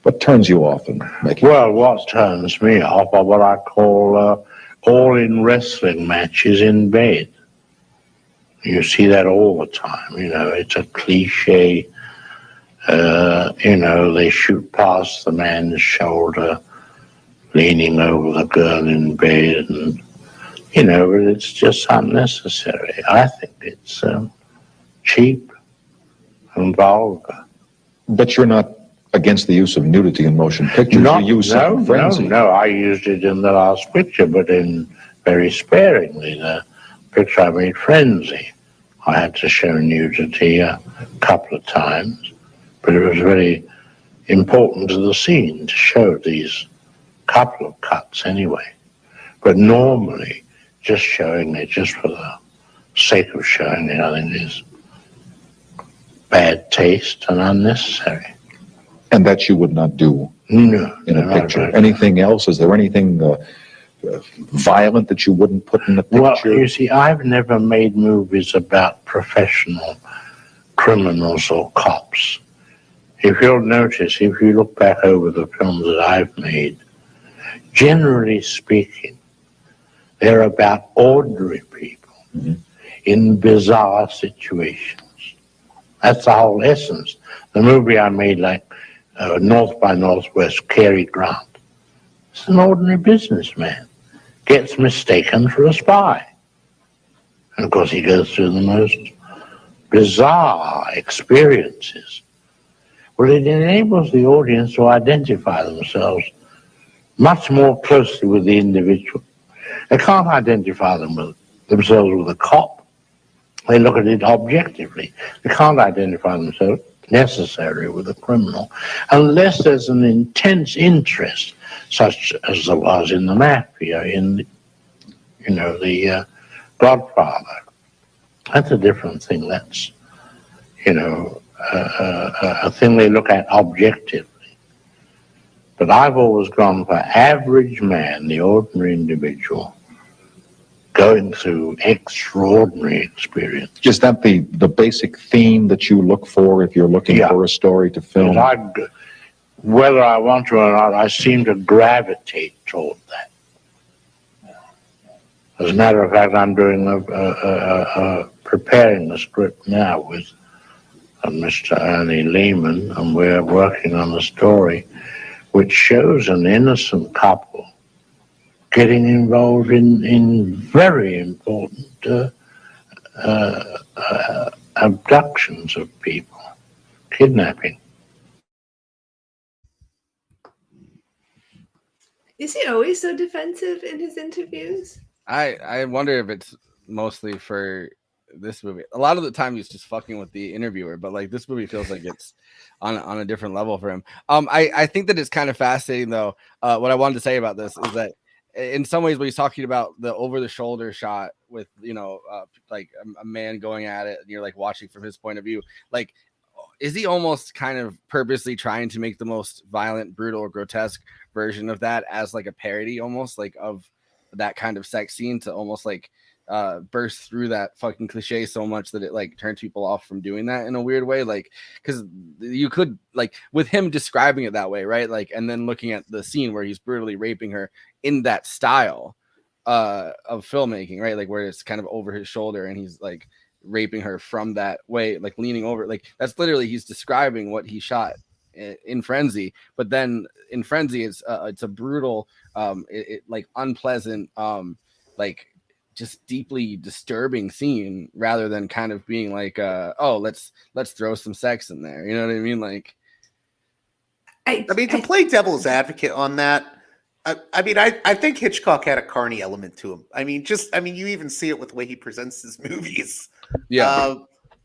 What turns you off in making? Well, what turns me off are what I call all-in wrestling matches in bed. You see that all the time. You know, it's a cliche. You know, they shoot past the man's shoulder, leaning over the girl in bed, and you know, but it's just unnecessary. I think it's cheap and vulgar. But you're not against the use of nudity in motion pictures. You use some in Frenzy. No, I used it in the last picture, but in very sparingly. The picture I made, Frenzy, I had to show nudity a couple of times, but it was very important to the scene to show these couple of cuts anyway. But normally, just showing it just for the sake of showing it, I think is bad taste and unnecessary. And that you would not do in a picture. Anything else? Is there anything violent that you wouldn't put in a picture? Well, you see, I've never made movies about professional criminals or cops. If you'll notice, if you look back over the films that I've made, generally speaking, they're about ordinary people in bizarre situations. That's the whole essence. The movie I made, like North by Northwest, Cary Grant, it's an ordinary businessman, gets mistaken for a spy. And of course he goes through the most bizarre experiences. Well, it enables the audience to identify themselves much more closely with the individual. They can't identify themselves with a cop. They look at it objectively. They can't identify themselves necessarily with a criminal unless there's an intense interest, such as there was in the Mafia, in the Godfather. That's a different thing. That's a thing they look at objectively. But I've always gone for average man, the ordinary individual, going through extraordinary experience. Is that the basic theme that you look for if you're looking for a story to film? Whether I want to or not, I seem to gravitate toward that. As a matter of fact, I'm doing preparing the script now with Mr. Ernie Lehman, and we're working on a story which shows an innocent couple getting involved in very important abductions of people, kidnapping. Is he always so defensive in his interviews? I wonder if it's mostly for this movie. A lot of the time he's just fucking with the interviewer, but like this movie feels like it's on a different level for him. I think that it's kind of fascinating though. What I wanted to say about this is that in some ways when he's talking about the over the shoulder shot with, you know, like a man going at it and you're like watching from his point of view, like, is he almost kind of purposely trying to make the most violent, brutal, or grotesque version of that as like a parody almost like of that kind of sex scene to almost like burst through that fucking cliche so much that it like turns people off from doing that in a weird way, like because you could like with him describing it that way, right, like, and then looking at the scene where he's brutally raping her in that style of filmmaking, right, like where it's kind of over his shoulder and he's like raping her from that way, like leaning over, like that's literally he's describing what he shot in Frenzy. But then in Frenzy it's a brutal like unpleasant like just deeply disturbing scene rather than kind of being like oh let's throw some sex in there, you know what I mean? Like I mean, to play devil's advocate on that, I think Hitchcock had a carny element to him. I mean, you even see it with the way he presents his movies. Yeah.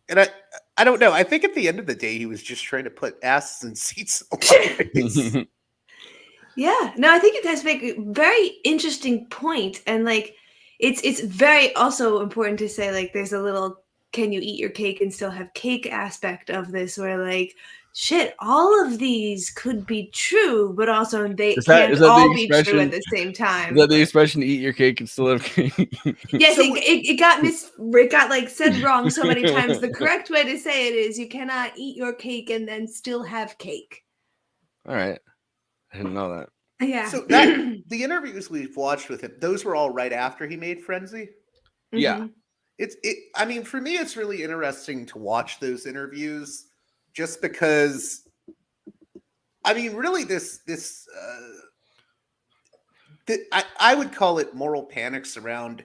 And I don't know. I think at the end of the day, he was just trying to put asses in seats. Yeah. No, I think you guys make a very interesting point. And like, it's very also important to say, like, there's a little, can you eat your cake and still have cake aspect of this where like, shit, all of these could be true, but also they can't all be true at the same time. Is that the expression, eat your cake and still have cake? Yes, it got like said wrong so many times. The correct way to say it is you cannot eat your cake and then still have cake. All right. I didn't know that. Yeah. So the interviews we've watched with him, those were all right after he made Frenzy? Yeah. I mean, for me, it's really interesting to watch those interviews just because, I mean, really I would call it moral panics around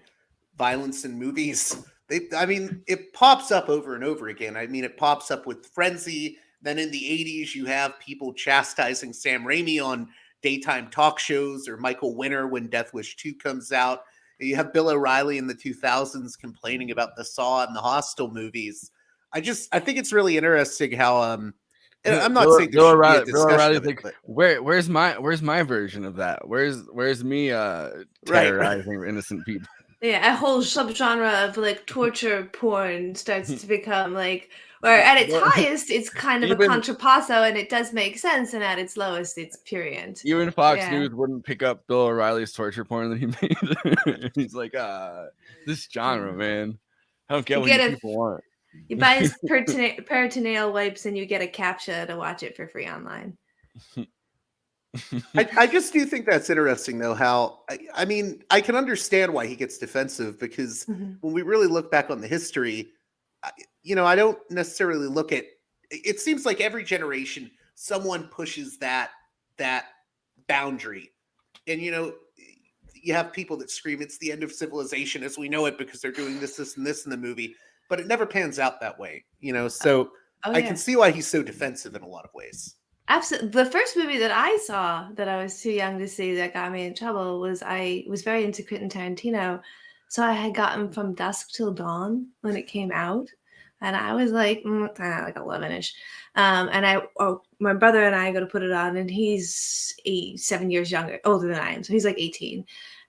violence in movies. It pops up over and over again. I mean, it pops up with Frenzy. Then in the 80s, you have people chastising Sam Raimi on daytime talk shows, or Michael Winner when Death Wish 2 comes out. You have Bill O'Reilly in the 2000s complaining about the Saw and the Hostel movies. I think it's really interesting how I'm not saying there should be a discussion of it, but where's my version of that? Where's me terrorizing innocent people? Yeah, a whole subgenre of like torture porn starts to become like, where at its highest it's kind of a contrapasso and it does make sense, and at its lowest it's purient. Even Fox News wouldn't pick up Bill O'Reilly's torture porn that he made. He's like, this genre, man, I don't get what you people want. You buy his peritoneal wipes and you get a CAPTCHA to watch it for free online. I just do think that's interesting, though, how, I mean, I can understand why he gets defensive, because when we really look back on the history, I don't necessarily look at, it seems like every generation, someone pushes that boundary. And, you have people that scream, it's the end of civilization as we know it because they're doing this, this, and this in the movie. But it never pans out that way, so I can see why he's so defensive in a lot of ways. Absolutely. The first movie that I saw that I was too young to see that got me in trouble was I was very into Quentin Tarantino. So I had gotten From Dusk Till Dawn when it came out. And I was like 11-ish. And my brother and I go to put it on, and he's 7 years older than I am. So he's like 18.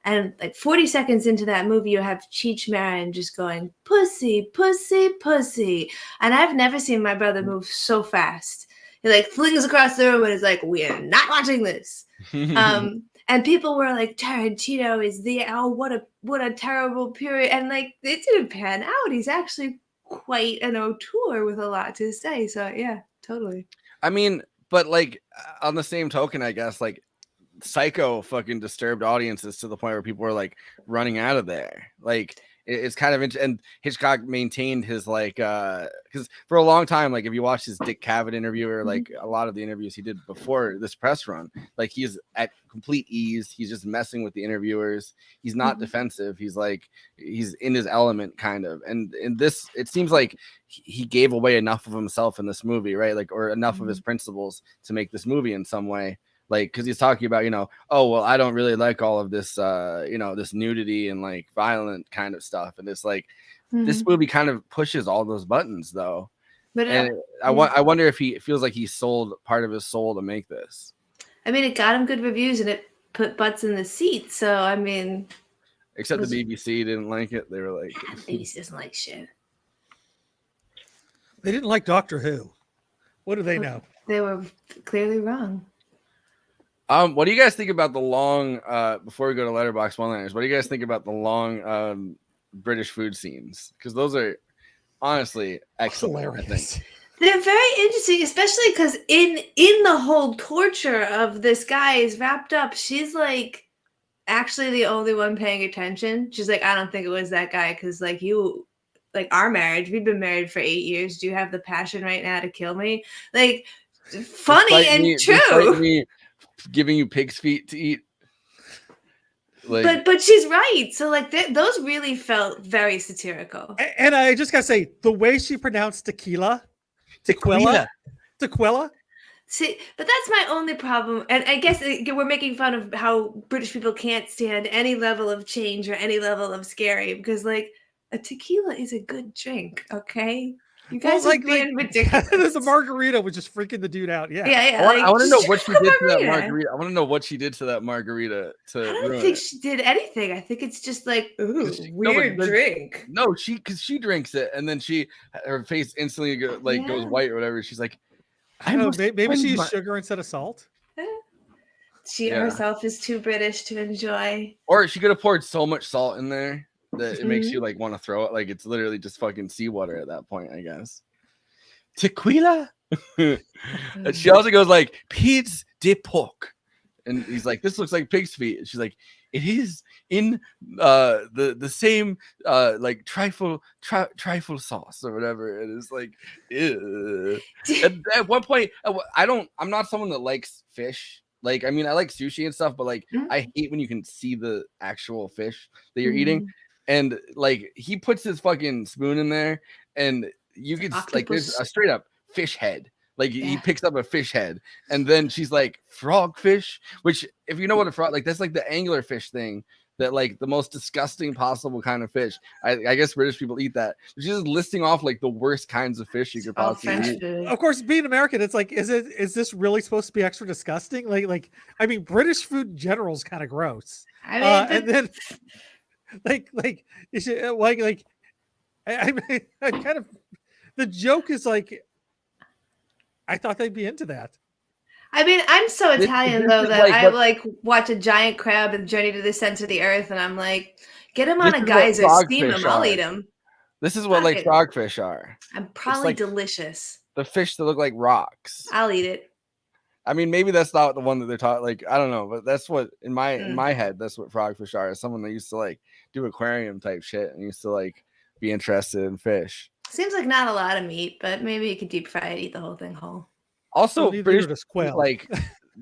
And like 40 seconds into that movie, you have Cheech Marin just going, pussy, pussy, pussy. And I've never seen my brother move so fast. He like flings across the room and is like, we're not watching this. And people were like, Tarantino is what a terrible period. And like, it didn't pan out. He's actually quite an auteur with a lot to say. So yeah, totally. I mean, but like on the same token, I guess, like, Psycho fucking disturbed audiences to the point where people were like running out of there. Like it's kind of and Hitchcock maintained his like because for a long time, like if you watch his Dick Cavett interview or like a lot of the interviews he did before this press run, like he's at complete ease. He's just messing with the interviewers. He's not defensive. He's like he's in his element kind of. And in this, it seems like he gave away enough of himself in this movie, right? Like, or enough of his principles to make this movie in some way. Like, because he's talking about, oh, well, I don't really like all of this, this nudity and like violent kind of stuff. And it's like, this movie kind of pushes all those buttons though. But And I wonder if he feels like he sold part of his soul to make this. I mean, it got him good reviews and it put butts in the seats. So I mean, except the BBC didn't like it. They were like, BBC doesn't like shit. They didn't like Doctor Who. What do they know? They were clearly wrong. What do you guys think about the long? Before we go to Letterboxd one-liners, what do you guys think about the long British food scenes? Because those are honestly excellent. Hilarious. I think. They're very interesting, especially because in the whole torture of this guy is wrapped up. She's like actually the only one paying attention. She's like, I don't think it was that guy because like you, like our marriage, we've been married for 8 years. Do you have the passion right now to kill me? Like funny and true. Me giving you pig's feet to eat. Like, but she's right. So like those really felt very satirical. And I just gotta say, the way she pronounced tequila. See, but that's my only problem. And I guess we're making fun of how British people can't stand any level of change or any level of scary because, like, a tequila is a good drink, okay? You guys are being ridiculous. The margarita was just freaking the dude out. Yeah. I want to know what she did to that margarita. I want to know what she did to that margarita to I don't ruin think it. she did anything. I think it's just like, ooh, weird drink. No, because she drinks it and then her face instantly goes white or whatever. She's like, I don't know, maybe she used sugar instead of salt. She herself is too British to enjoy. Or she could have poured so much salt in there that it makes you like want to throw it. Like it's literally just fucking seawater at that point, I guess. Tequila. And she also goes like pieds de porc, and he's like, this looks like pig's feet. And she's like, it is in the same like trifle sauce or whatever. It is like, ew. At one point, I'm not someone that likes fish. Like, I mean, I like sushi and stuff, but like, I hate when you can see the actual fish that you're eating. And like, he puts his fucking spoon in there, and you can like, there's a straight up fish head. Like he picks up a fish head, and then she's like frogfish, which if you know what a frog, like that's like the anglerfish thing, that like the most disgusting possible kind of fish. I guess British people eat that. She's just listing off like the worst kinds of fish you could possibly eat. Of course, being American, it's like, is this really supposed to be extra disgusting? Like I mean, British food in general is kind of gross. I mean, and then like is it like I kind of the joke is like, I thought they'd be into that. I mean, I'm so Italian this though is that like I what- like watch a giant crab and Journey to the Center of the Earth, and I'm like, get him on This a is what geyser, steam frogfish him, I'll are. eat him. This is what Fuck like it. frogfish are. I'm probably like- delicious. The fish that look like rocks. I'll eat it. I mean, maybe that's not the one that they're talking. Like, I don't know, but that's what in my head, that's what frogfish are. Is someone that used to like do aquarium type shit and used to like be interested in fish. Seems like not a lot of meat, but maybe you could deep fry it, eat the whole thing whole. Also, neither British does people, quail. like,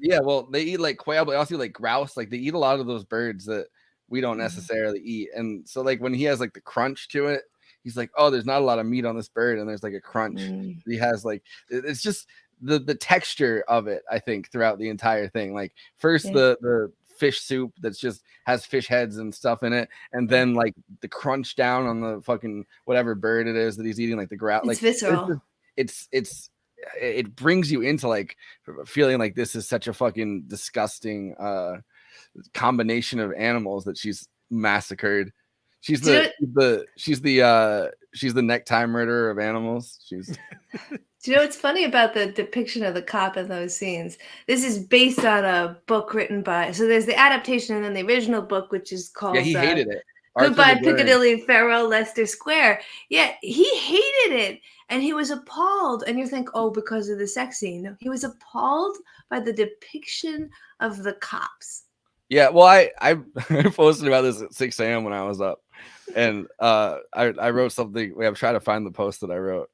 yeah, well, they eat like quail, but they also eat like grouse. Like, they eat a lot of those birds that we don't necessarily eat. And so, like, when he has like the crunch to it, he's like, oh, there's not a lot of meat on this bird, and there's like a crunch. He has like, it's just the texture of it. I think throughout the entire thing, like first the fish soup that's just has fish heads and stuff in it, and then like the crunch down on the fucking whatever bird it is that he's eating, like the ground. Like visceral. It brings you into like feeling like this is such a fucking disgusting combination of animals that she's massacred. She's the necktie murderer of animals. She's Do you know what's funny about the depiction of the cop in those scenes? This is based on a book written by, so there's the adaptation and then the original book, which is called he hated it. Arthur Goodbye the Burn. Piccadilly, Farewell Leicester Square. Yeah, he hated it and he was appalled. And you think, oh, because of the sex scene. No, he was appalled by the depiction of the cops. Yeah, well, I posted about this at 6 a.m. when I was up, and I wrote something. I'm trying to find the post that I wrote.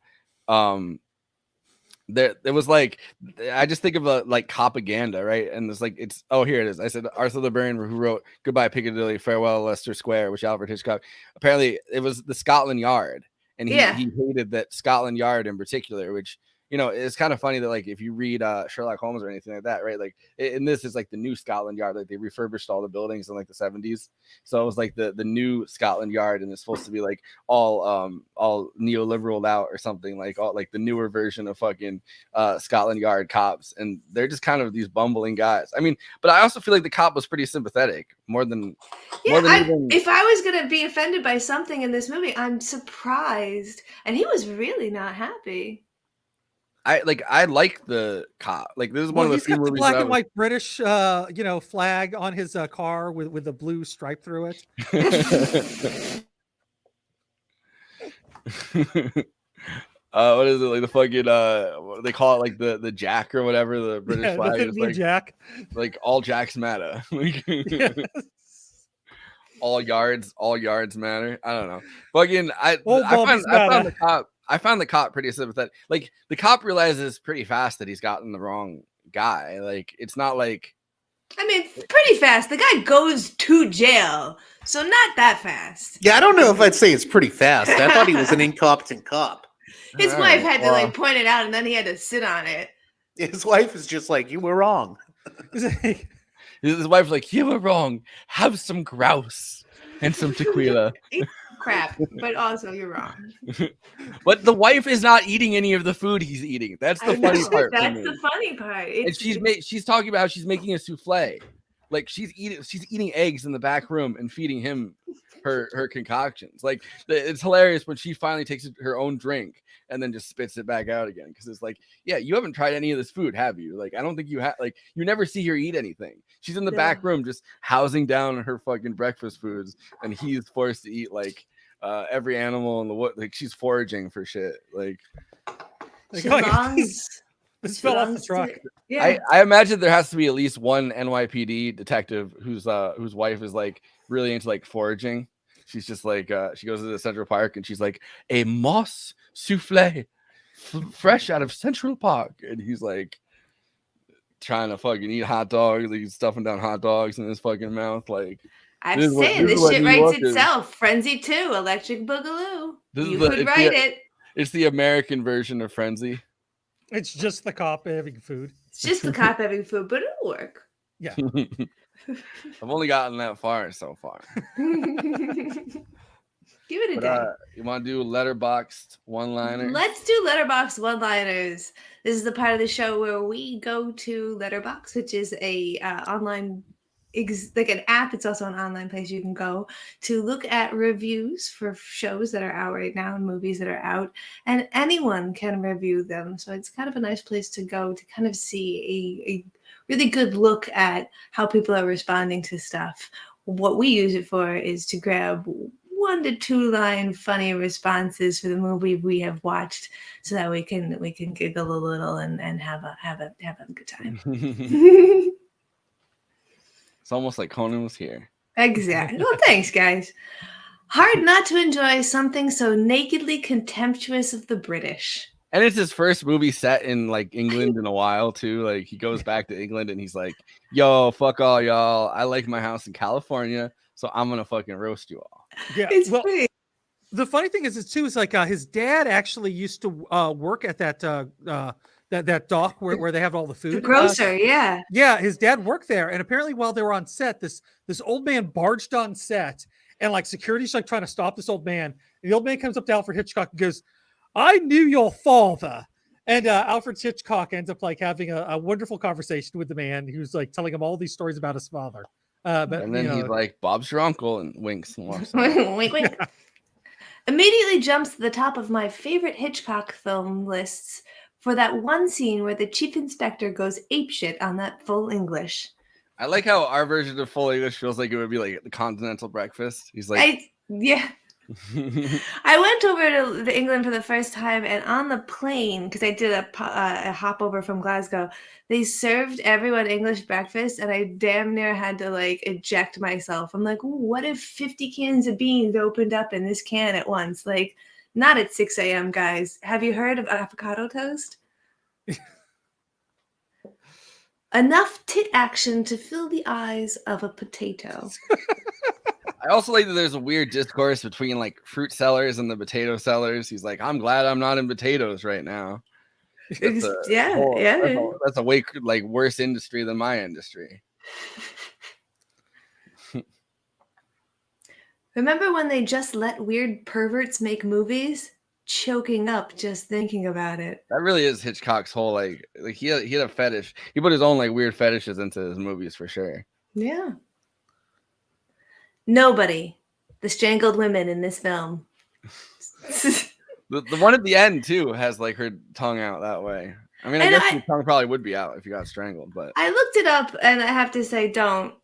There was like, I just think of like propaganda, right? And it's like, here it is. I said Arthur the Burn, who wrote Goodbye Piccadilly, Farewell Leicester Square, which Alfred Hitchcock. Apparently, it was the Scotland Yard, and he hated that Scotland Yard in particular, which it's kind of funny that like if you read Sherlock Holmes or anything like that, right? Like in this is like the new Scotland Yard. Like they refurbished all the buildings in like the 70s, so it was like the new Scotland Yard, and it's supposed to be like all neoliberal out or something, like all like the newer version of fucking Scotland Yard cops, and they're just kind of these bumbling guys. I mean, but I also feel like the cop was pretty sympathetic more than even... If I was gonna be offended by something in this movie, I'm surprised, and he was really not happy. I like the cop. Like this is one of the few got the movies black that and white British flag on his car with a blue stripe through it. What is it, like the fucking what they call it, like the Jack or whatever, the British flag is like Jack. Like all Jacks matter. all yards matter. I don't know. Fucking I found the cop pretty sympathetic. Like the cop realizes pretty fast that he's gotten the wrong guy. Like it's not like, I mean, pretty fast. The guy goes to jail, so not that fast. Yeah, I don't know if I'd say it's pretty fast. I thought he was an incompetent cop. His wife had to like point it out, and then he had to sit on it. His wife is just like, you were wrong. His wife's like, you were wrong. Have some grouse and some tequila. Crap, but also you're wrong. But the wife is not eating any of the food he's eating. That's the funny part. That's the funny part. And she's talking about how she's making a souffle. Like she's eating eggs in the back room and feeding him her concoctions. Like it's hilarious when she finally takes her own drink and then just spits it back out again, because it's like, yeah, you haven't tried any of this food, have you? Like, I don't think you have. Like, you never see her eat anything. She's in the back room just housing down her fucking breakfast foods, and he's forced to eat like every animal in the wood. Like she's foraging for shit. Like this fell off the truck. Yeah. I imagine there has to be at least one NYPD detective whose wife is like really into like foraging. She's just like she goes to the Central Park and she's like, a moss souffle fresh out of Central Park, and he's like trying to fucking eat hot dogs. Like he's stuffing down hot dogs in his fucking mouth. Like I'm saying this shit writes itself. Frenzy 2, Electric Boogaloo. You could write it. It's the American version of Frenzy. It's just the cop having food. It's just the cop having food, but it'll work. Yeah. I've only gotten that far so far. Give it a day. You want to do letterboxed one-liners? Let's do letterbox one-liners. This is the part of the show where we go to Letterbox, which is a online, like an app. It's also an online place you can go to look at reviews for shows that are out right now and movies that are out, and anyone can review them. So it's kind of a nice place to go to kind of see a really good look at how people are responding to stuff. What we use it for is to grab 1 to 2 line funny responses for the movie we have watched, so that we can giggle a little and have a good time. It's almost like Conan was here. Exactly. Well, thanks, guys. Hard not to enjoy something so nakedly contemptuous of the British. And it's his first movie set in like England in a while too. Like he goes back to England and he's like, yo, fuck all y'all. I like my house in California, so I'm gonna fucking roast you all. Yeah. It's well, great. the funny thing is too, is like his dad actually used to work at that dock where they have all the food. The grocer, yeah. Yeah, his dad worked there, and apparently while they were on set, this old man barged on set, and like security's like trying to stop this old man. And the old man comes up to Alfred Hitchcock and goes, I knew your father. And Alfred Hitchcock ends up like having a wonderful conversation with the man who's like telling him all these stories about his father. And then he's like, Bob's your uncle, and winks and walks away. Wink, wink. Immediately jumps to the top of my favorite Hitchcock film lists for that one scene where the chief inspector goes apeshit on that full English. I like how our version of full English feels like it would be like the continental breakfast. He's like, yeah. I went over to England for the first time, and on the plane, because I did a hop over from Glasgow, they served everyone English breakfast, and I damn near had to like eject myself. I'm like, what if 50 cans of beans opened up in this can at once? Like, not at 6 a.m., guys. Have you heard of avocado toast? Enough tit action to fill the eyes of a potato. I also like that there's a weird discourse between like fruit sellers and the potato sellers. He's like, I'm glad I'm not in potatoes right now. That's a that's a way like worse industry than my industry. Remember when they just let weird perverts make movies? Choking up just thinking about it. That really is Hitchcock's whole like he had a fetish. He put his own like weird fetishes into his movies for sure. Yeah. Nobody, the strangled women in this film. The one at the end too has like her tongue out that way. I mean, I guess your tongue probably would be out if you got strangled, but I looked it up, and I have to say, don't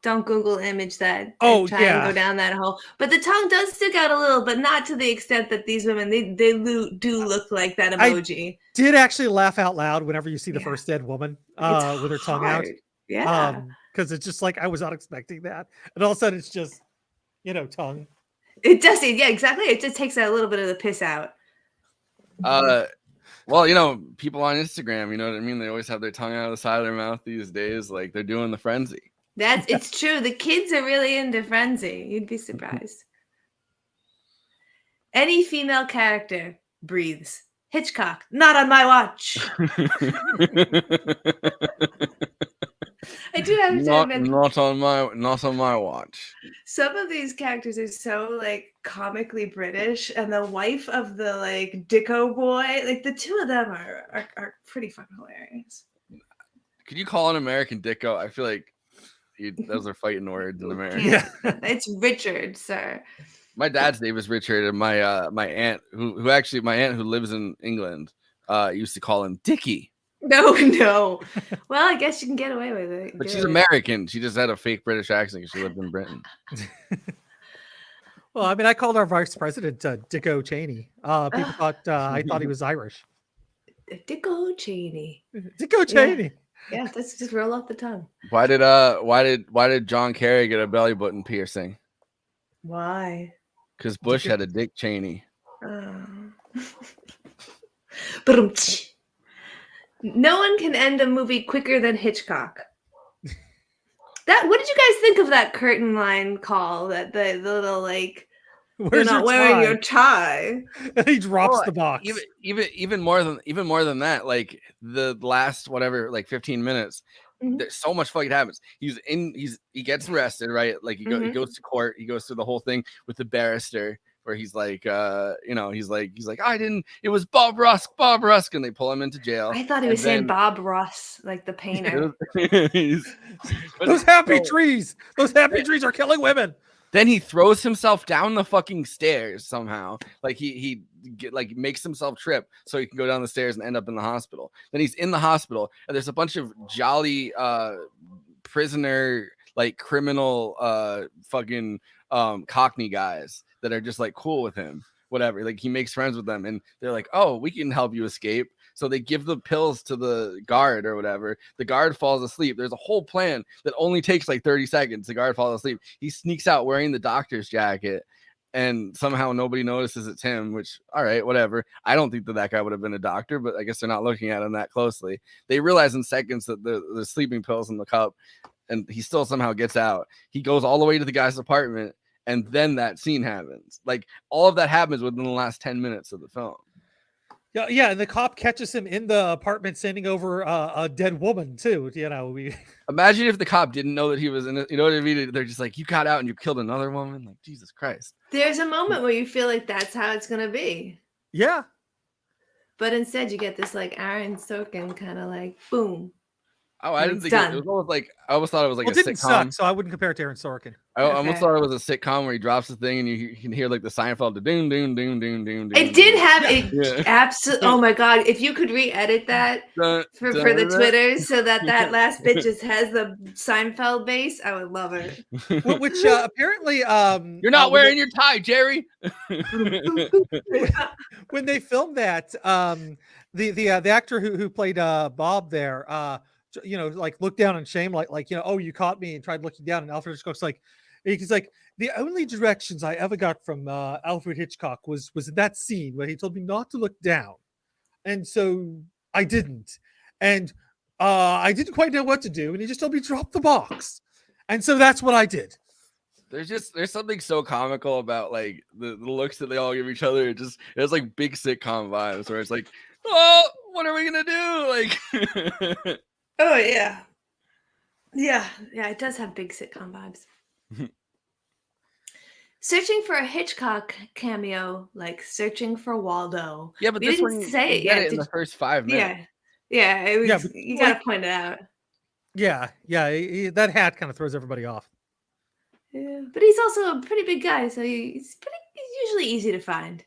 Google image that. Oh, try and go down that hole. But the tongue does stick out a little, but not to the extent that these women they do look like that emoji. I did actually laugh out loud whenever you see the first dead woman with her tongue out. Yeah, because it's just like I was not expecting that, and all of a sudden it's just tongue. It does, yeah, exactly. It just takes a little bit of the piss out. Well, people on Instagram, you know what I mean? They always have their tongue out of the side of their mouth these days, like they're doing the frenzy. It's true. The kids are really into frenzy. You'd be surprised. Any female character breathes. Hitchcock, not on my watch. I do have to admit, not on my watch. Some of these characters are so like comically British, and the wife of the like Dicko boy, like the two of them are pretty fucking hilarious. Could you call an American Dicko? I feel like those are fighting words in America. Yeah. It's Richard, sir. My dad's name is Richard, and my aunt who lives in England used to call him Dickie. No. Well, I guess you can get away with it. But she's American. She just had a fake British accent because she lived in Britain. Well, I mean, I called our vice president Dicko Cheney. People thought I thought he was Irish. Dicko Cheney. Dicko Cheney. Yeah, that's just roll off the tongue. Why did John Kerry get a belly button piercing? Why? Because Bush had a Dick Cheney. No one can end a movie quicker than Hitchcock. What did you guys think of that curtain line call? That the little like, you're not wearing your tie. He drops the box. Even more than that, like the last 15 minutes. There's so much fucking happens. He gets arrested, right? Like he goes to court. He goes through the whole thing with the barrister where he's like, he's like, I didn't. It was Bob Rusk, and they pull him into jail. I thought he was saying Bob Ross, like the painter. Those happy trees are killing women. Then he throws himself down the fucking stairs somehow. Like he makes himself trip so he can go down the stairs and end up in the hospital. Then he's in the hospital and there's a bunch of jolly prisoner like criminal fucking Cockney guys that are just like cool with him. Whatever. Like he makes friends with them and they're like, "Oh, we can help you escape." So they give the pills to the guard or whatever. The guard falls asleep. There's a whole plan that only takes like 30 seconds. The guard falls asleep. He sneaks out wearing the doctor's jacket and somehow nobody notices it's him, which, all right, whatever. I don't think that guy would have been a doctor, but I guess they're not looking at him that closely. They realize in seconds that the sleeping pills in the cup, and he still somehow gets out. He goes all the way to the guy's apartment, and then that scene happens. Like all of that happens within the last 10 minutes of the film. Yeah, and the cop catches him in the apartment standing over a dead woman too. Imagine if the cop didn't know that he was in it. You know what I mean? They're just like, you got out and you killed another woman. Like, Jesus Christ. There's a moment where you feel like that's how it's gonna be. Yeah. But instead, you get this like Aaron Sorkin kind of like boom. Oh, I didn't think it was almost like I almost thought it was like a didn't sitcom. Suck, so I wouldn't compare it to Aaron Sorkin. I almost thought it was a sitcom where he drops the thing and you can hear like the Seinfeld, the doom, doom, doom, doom, doom. It did have it absolutely. Oh my god! If you could re-edit that for the Twitters so that last bit just has the Seinfeld bass, I would love it. Which apparently, you're not wearing your tie, Jerry. When they filmed that, the actor who played Bob there. Like looked down in shame, like oh, you caught me, and tried looking down, and Alfred Hitchcock's like, he's like, the only directions I ever got from Alfred Hitchcock was in that scene where he told me not to look down, and so I didn't, and I didn't quite know what to do, and he just told me drop the box, and so that's what I did. There's something so comical about like the looks that they all give each other. It's like big sitcom vibes where it's like, oh, what are we gonna do? Like, Oh yeah, yeah. It does have big sitcom vibes. Searching for a Hitchcock cameo, like searching for Waldo. yeah, but We this didn't one say you it get yet. it in the first 5 minutes. Yeah. It was. Yeah, but You like- gotta point it out. Yeah, that hat kind of throws everybody off. Yeah, but he's also a pretty big guy, so he's usually easy to find.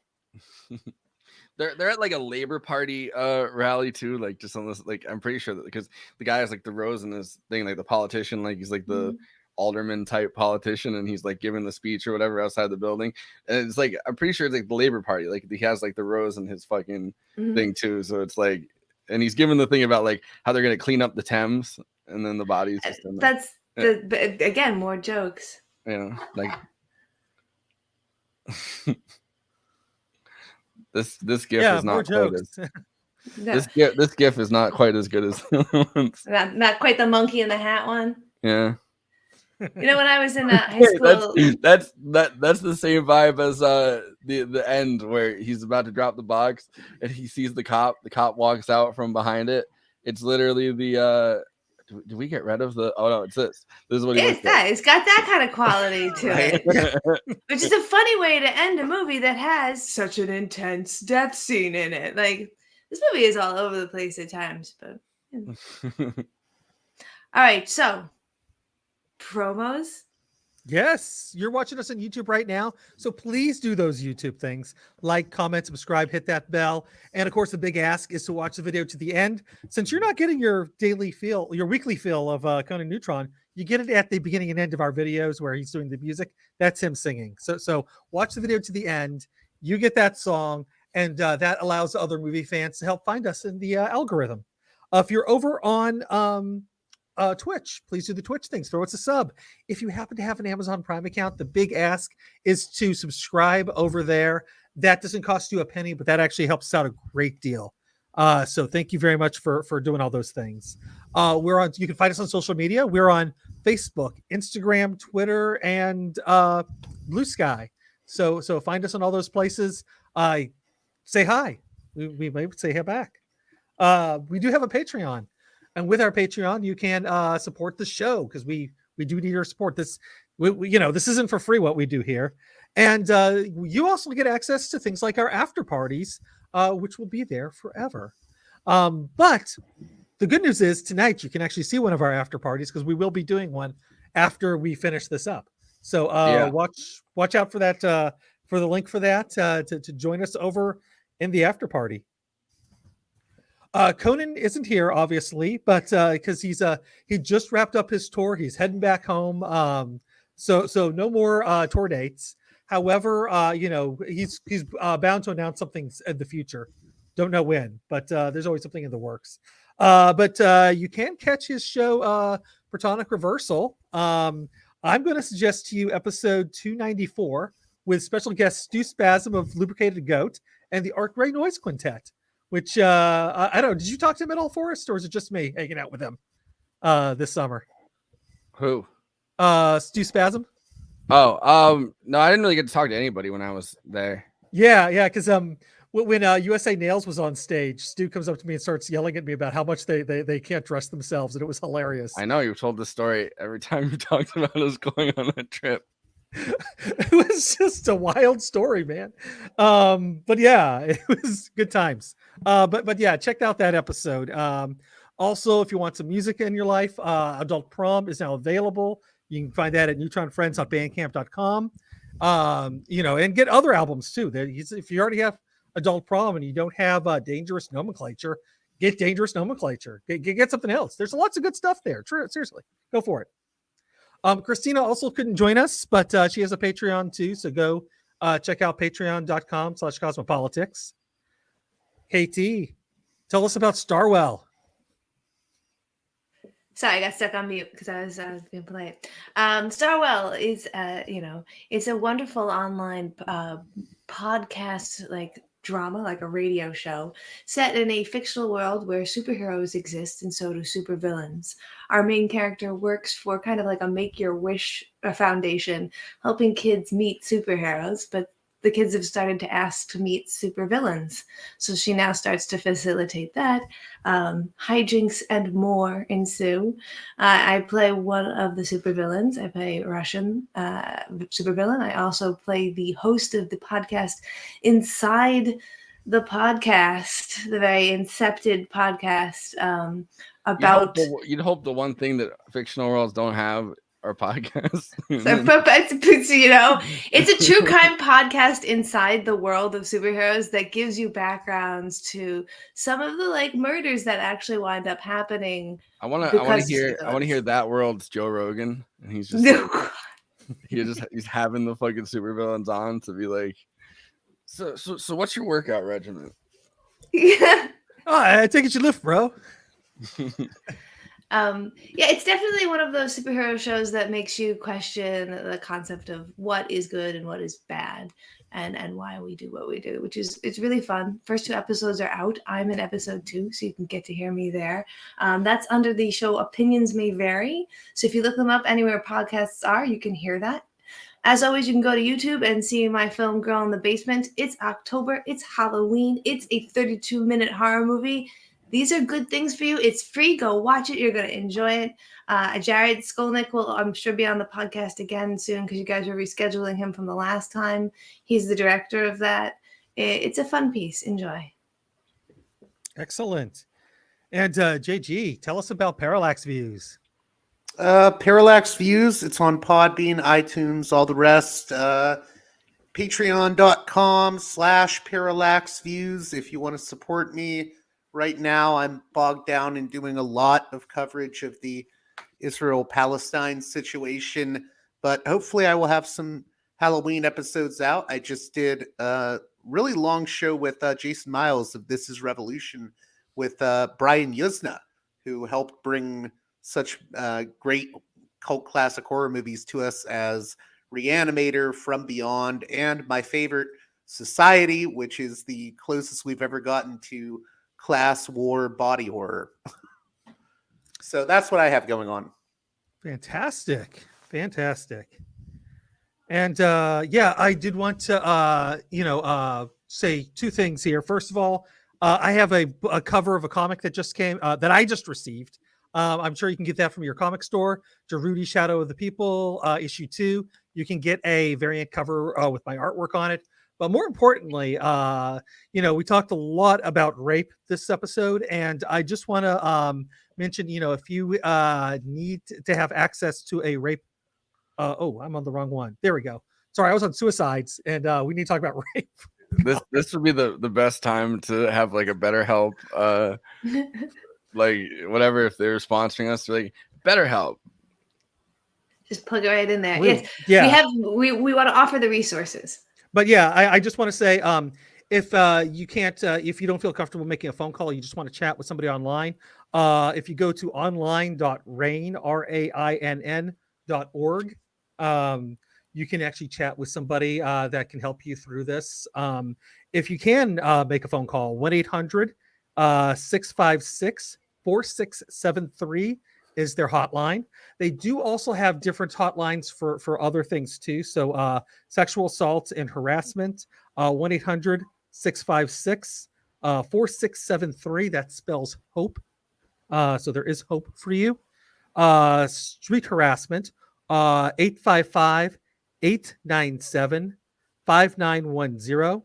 They're at like a Labor Party rally too, like just on this, like I'm pretty sure that because the guy has like the rose in his thing, like the politician, like he's like the alderman type politician, and he's like giving the speech or whatever outside the building, and it's like I'm pretty sure it's like the Labor Party, like he has like the rose in his fucking thing too, so it's like, and he's giving the thing about like how they're gonna clean up the Thames, and then the bodies just in there. That's but again, more jokes. You know, like this gif is more not quite jokes. as this gif is not quite as good as the ones. Not quite the monkey in the hat one. Yeah. You know, when I was in high school, that's the same vibe as the end where he's about to drop the box and he sees the cop walks out from behind it. It's literally the do we get rid of the it's this is what he looks like. It's got that kind of quality to it, which is a funny way to end a movie that has such an intense death scene in it. Like, this movie is all over the place at times, but all right, so promos. Yes, you're watching us on YouTube right now, so please do those YouTube things. Like, comment, subscribe, hit that bell. And of course, the big ask is to watch the video to the end. Since you're not getting your weekly feel of Conan Neutron, you get it at the beginning and end of our videos where he's doing the music. That's him singing. So watch the video to the end. You get that song, and that allows other movie fans to help find us in the algorithm. If you're over on Twitch, please do the Twitch things. Throw us a sub. If you happen to have an Amazon Prime account, the big ask is to subscribe over there. That doesn't cost you a penny, but that actually helps out a great deal. So thank you very much for doing all those things. You can find us on social media. We're on Facebook, Instagram, Twitter, and Blue Sky. So find us on all those places. Say hi. We might say hi back. We do have a Patreon. And with our Patreon, you can support the show because we do need your support. This isn't for free what we do here, and you also get access to things like our after parties, which will be there forever. But the good news is tonight you can actually see one of our after parties because we will be doing one after we finish this up. So watch out for that for the link for that to join us over in the after party. Conan isn't here, obviously, but because he just wrapped up his tour, he's heading back home. So no more tour dates. However, he's bound to announce something in the future. Don't know when, but there's always something in the works. But you can catch his show, Protonic Reversal. I'm going to suggest to you episode 294 with special guest Stu Spasm of Lubricated Goat and the Art Gray Noise Quintet. Which I don't know. Did you talk to him at all, Forrest, or is it just me hanging out with him this summer? Who? Stu Spasm. No, I didn't really get to talk to anybody when I was there. Yeah, because when USA Nails was on stage, Stu comes up to me and starts yelling at me about how much they can't dress themselves, and it was hilarious. I know you've told this story every time you talked about us going on a trip. It was just a wild story, man. But yeah, it was good times. But yeah, check out that episode. Also, if you want some music in your life, Adult Prom is now available. You can find that at neutronfriends.bandcamp.com. And get other albums too. If you already have Adult Prom and you don't have Dangerous Nomenclature, get Dangerous Nomenclature. Get something else. There's lots of good stuff there. Seriously, go for it. Christina also couldn't join us, but she has a Patreon too. So go check out patreon.com/cosmopolitics. KT, tell us about Starwell. Sorry, I got stuck on mute because I was being polite. Starwell is, it's a wonderful online podcast like drama, like a radio show set in a fictional world where superheroes exist and so do supervillains. Our main character works for kind of like a Make-Your-Wish foundation, helping kids meet superheroes, but the kids have started to ask to meet supervillains. So she now starts to facilitate that. Hijinks and more ensue. I play one of the supervillains. I play a Russian supervillain. I also play the host of the podcast inside the podcast, the very incepted podcast about. You'd hope the one thing that fictional worlds don't have are podcasts. So, you know, it's a true crime podcast inside the world of superheroes that gives you backgrounds to some of the like murders that actually wind up happening. I want to hear that world's Joe Rogan, and he's just he's having the fucking supervillains on to be like, so what's your workout regimen? Yeah. Oh, I take it you lift, bro. Yeah, it's definitely one of those superhero shows that makes you question the concept of what is good and what is bad, and why we do what we do, it's really fun. First 2 episodes are out. I'm in episode 2, so you can get to hear me there. That's under the show Opinions May Vary. So if you look them up anywhere podcasts are, you can hear that. As always, you can go to YouTube and see my film Girl in the Basement. It's October. It's Halloween. It's a 32-minute horror movie. These are good things for you. It's free. Go watch it. You're going to enjoy it. Jared Skolnick will, I'm sure, be on the podcast again soon because you guys are rescheduling him from the last time. He's the director of that. It's a fun piece. Enjoy. Excellent. And JG, tell us about Parallax Views. Parallax Views. It's on Podbean, iTunes, all the rest. Patreon.com/Parallax Views. If you want to support me. Right now, I'm bogged down in doing a lot of coverage of the Israel-Palestine situation, but hopefully I will have some Halloween episodes out. I just did a really long show with Jason Miles of This Is Revolution with Brian Yuzna, who helped bring such great cult classic horror movies to us as Reanimator, From Beyond, and my favorite, Society, which is the closest we've ever gotten to class war body horror. So that's what I have going on. Fantastic. And yeah, I did want to say 2 things here. First of all, I have a cover of a comic that just came that I just received. I'm sure you can get that from your comic store. Jarudi Shadow of the People, issue 2. You can get a variant cover with my artwork on it. But more importantly, we talked a lot about rape this episode, and I just want to mention, if you need to have access to a rape. I'm on the wrong one. There we go. Sorry, I was on suicides, and we need to talk about rape. This would be the best time to have like a BetterHelp, like whatever. If they're sponsoring us, like BetterHelp. Just plug it right in there. Really? Yes, we want to offer the resources. But yeah, I just want to say, if you can't, if you don't feel comfortable making a phone call, you just want to chat with somebody online. If you go to online.rainn.org, you can actually chat with somebody that can help you through this. If you can make a phone call, 1-800-656-4673 is their hotline. They do also have different hotlines for other things too. So sexual assault and harassment, 1-800-656-4673. That spells hope. So there is hope for you. Street harassment, 855-897-5910.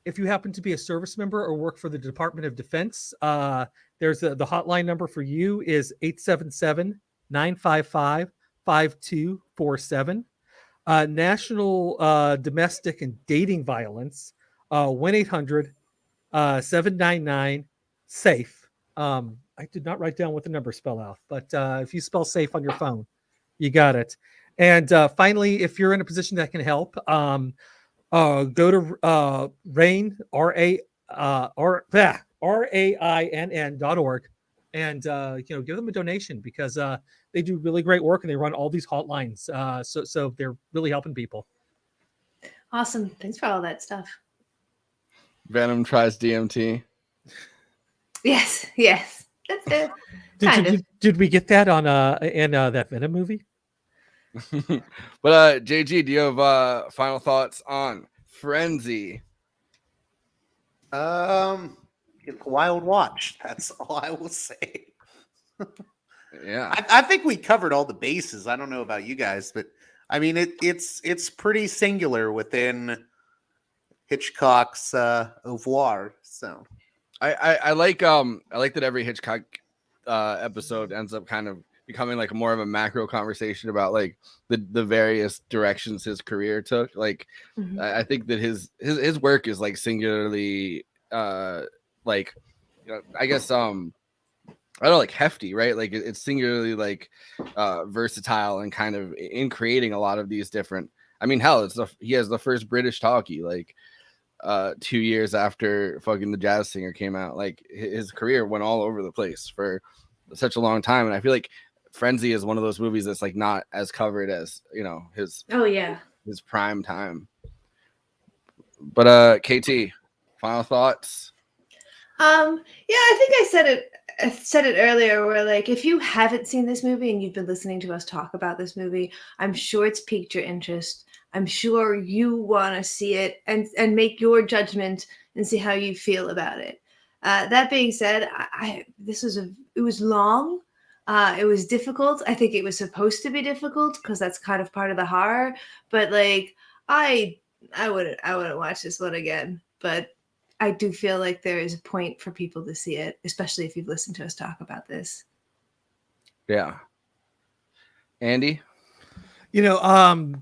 If you happen to be a service member or work for the Department of Defense, there's the hotline number for you is 877-955-5247. National Domestic and Dating Violence, 1-800-799-SAFE. I did not write down what the number spell out, but if you spell safe on your phone, you got it. And finally, if you're in a position that can help, go to RAIN, RAINN.org, and give them a donation because they do really great work and they run all these hotlines. So they're really helping people. Awesome. Thanks for all that stuff. Venom tries DMT. Yes. That's it. Did we get that on in that Venom movie? But JG, do you have final thoughts on Frenzy. It's a wild watch. That's all I will say. Yeah. I think we covered all the bases. I don't know about you guys, but I mean it's pretty singular within Hitchcock's oeuvre. So I like that every Hitchcock episode ends up kind of becoming like more of a macro conversation about like the various directions his career took. Like I think that his work is like singularly like, you know, I guess I don't know, like hefty, right? Like it's singularly like versatile and kind of in creating a lot of these different. I mean, hell, he has the first British talkie like 2 years after fucking The Jazz Singer came out. Like his career went all over the place for such a long time, and I feel like Frenzy is one of those movies that's like not as covered as, you know, his his prime time. But KT, final thoughts? Yeah, I think I said it earlier, where like if you haven't seen this movie and you've been listening to us talk about this movie, I'm sure it's piqued your interest. I'm sure you want to see it and make your judgment and see how you feel about it. That being said, it was long. It was difficult. I think it was supposed to be difficult because that's kind of part of the horror. But like I wouldn't watch this one again. But I do feel like there is a point for people to see it, especially if you've listened to us talk about this. Yeah. Andy? You know,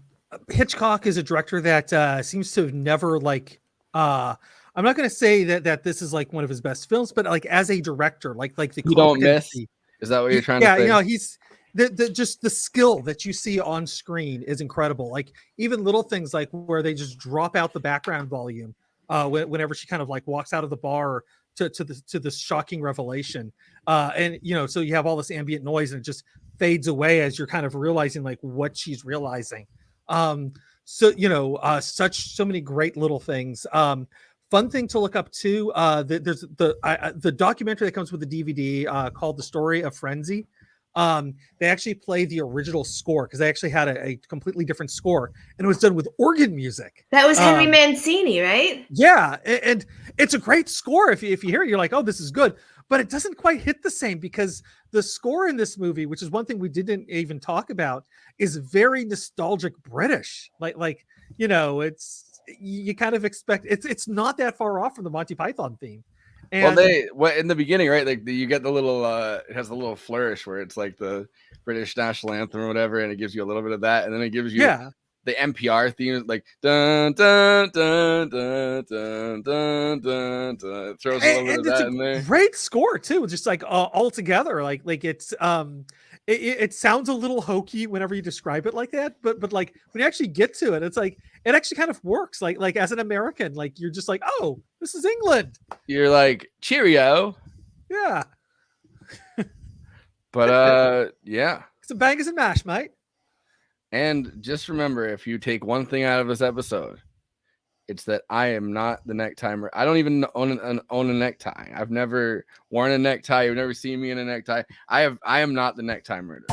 Hitchcock is a director that seems to have never like I'm not going to say that this is like one of his best films, but like as a director, like the You don't miss. Is that what you're trying to say? Yeah, you know, he's just the skill that you see on screen is incredible. Like even little things like where they just drop out the background volume whenever she kind of like walks out of the bar to this shocking revelation, and you know, so you have all this ambient noise and it just fades away as you're kind of realizing like what she's realizing. So you know, so many great little things. Fun thing to look up too. There's the documentary that comes with the DVD called "The Story of Frenzy." They actually play the original score because they actually had a completely different score, and it was done with organ music. That was Henry Mancini, right? Yeah, and it's a great score. If you hear it, you're like, oh, this is good. But it doesn't quite hit the same because the score in this movie, which is one thing we didn't even talk about, is very nostalgic British. Like you know, you kind of expect it's not that far off from the Monty Python theme. And in the beginning, right? Like you get the little it has a little flourish where it's like the British national anthem or whatever, and it gives you a little bit of that, and then it gives you the NPR theme, like dun dun dun dun dun dun dun dun. It throws a little bit of that in there. Great score too, just like all together. Like it's it sounds a little hokey whenever you describe it like that, but like when you actually get to it, it's like it actually kind of works. Like as an American, like you're just like, oh, this is England. You're like, cheerio. Yeah. But yeah. It's a bangers and mash, mate. And just remember, if you take one thing out of this episode, it's that I am not the necktie. I don't even own a necktie. I've never worn a necktie. You've never seen me in a necktie. I am not the necktie murderer.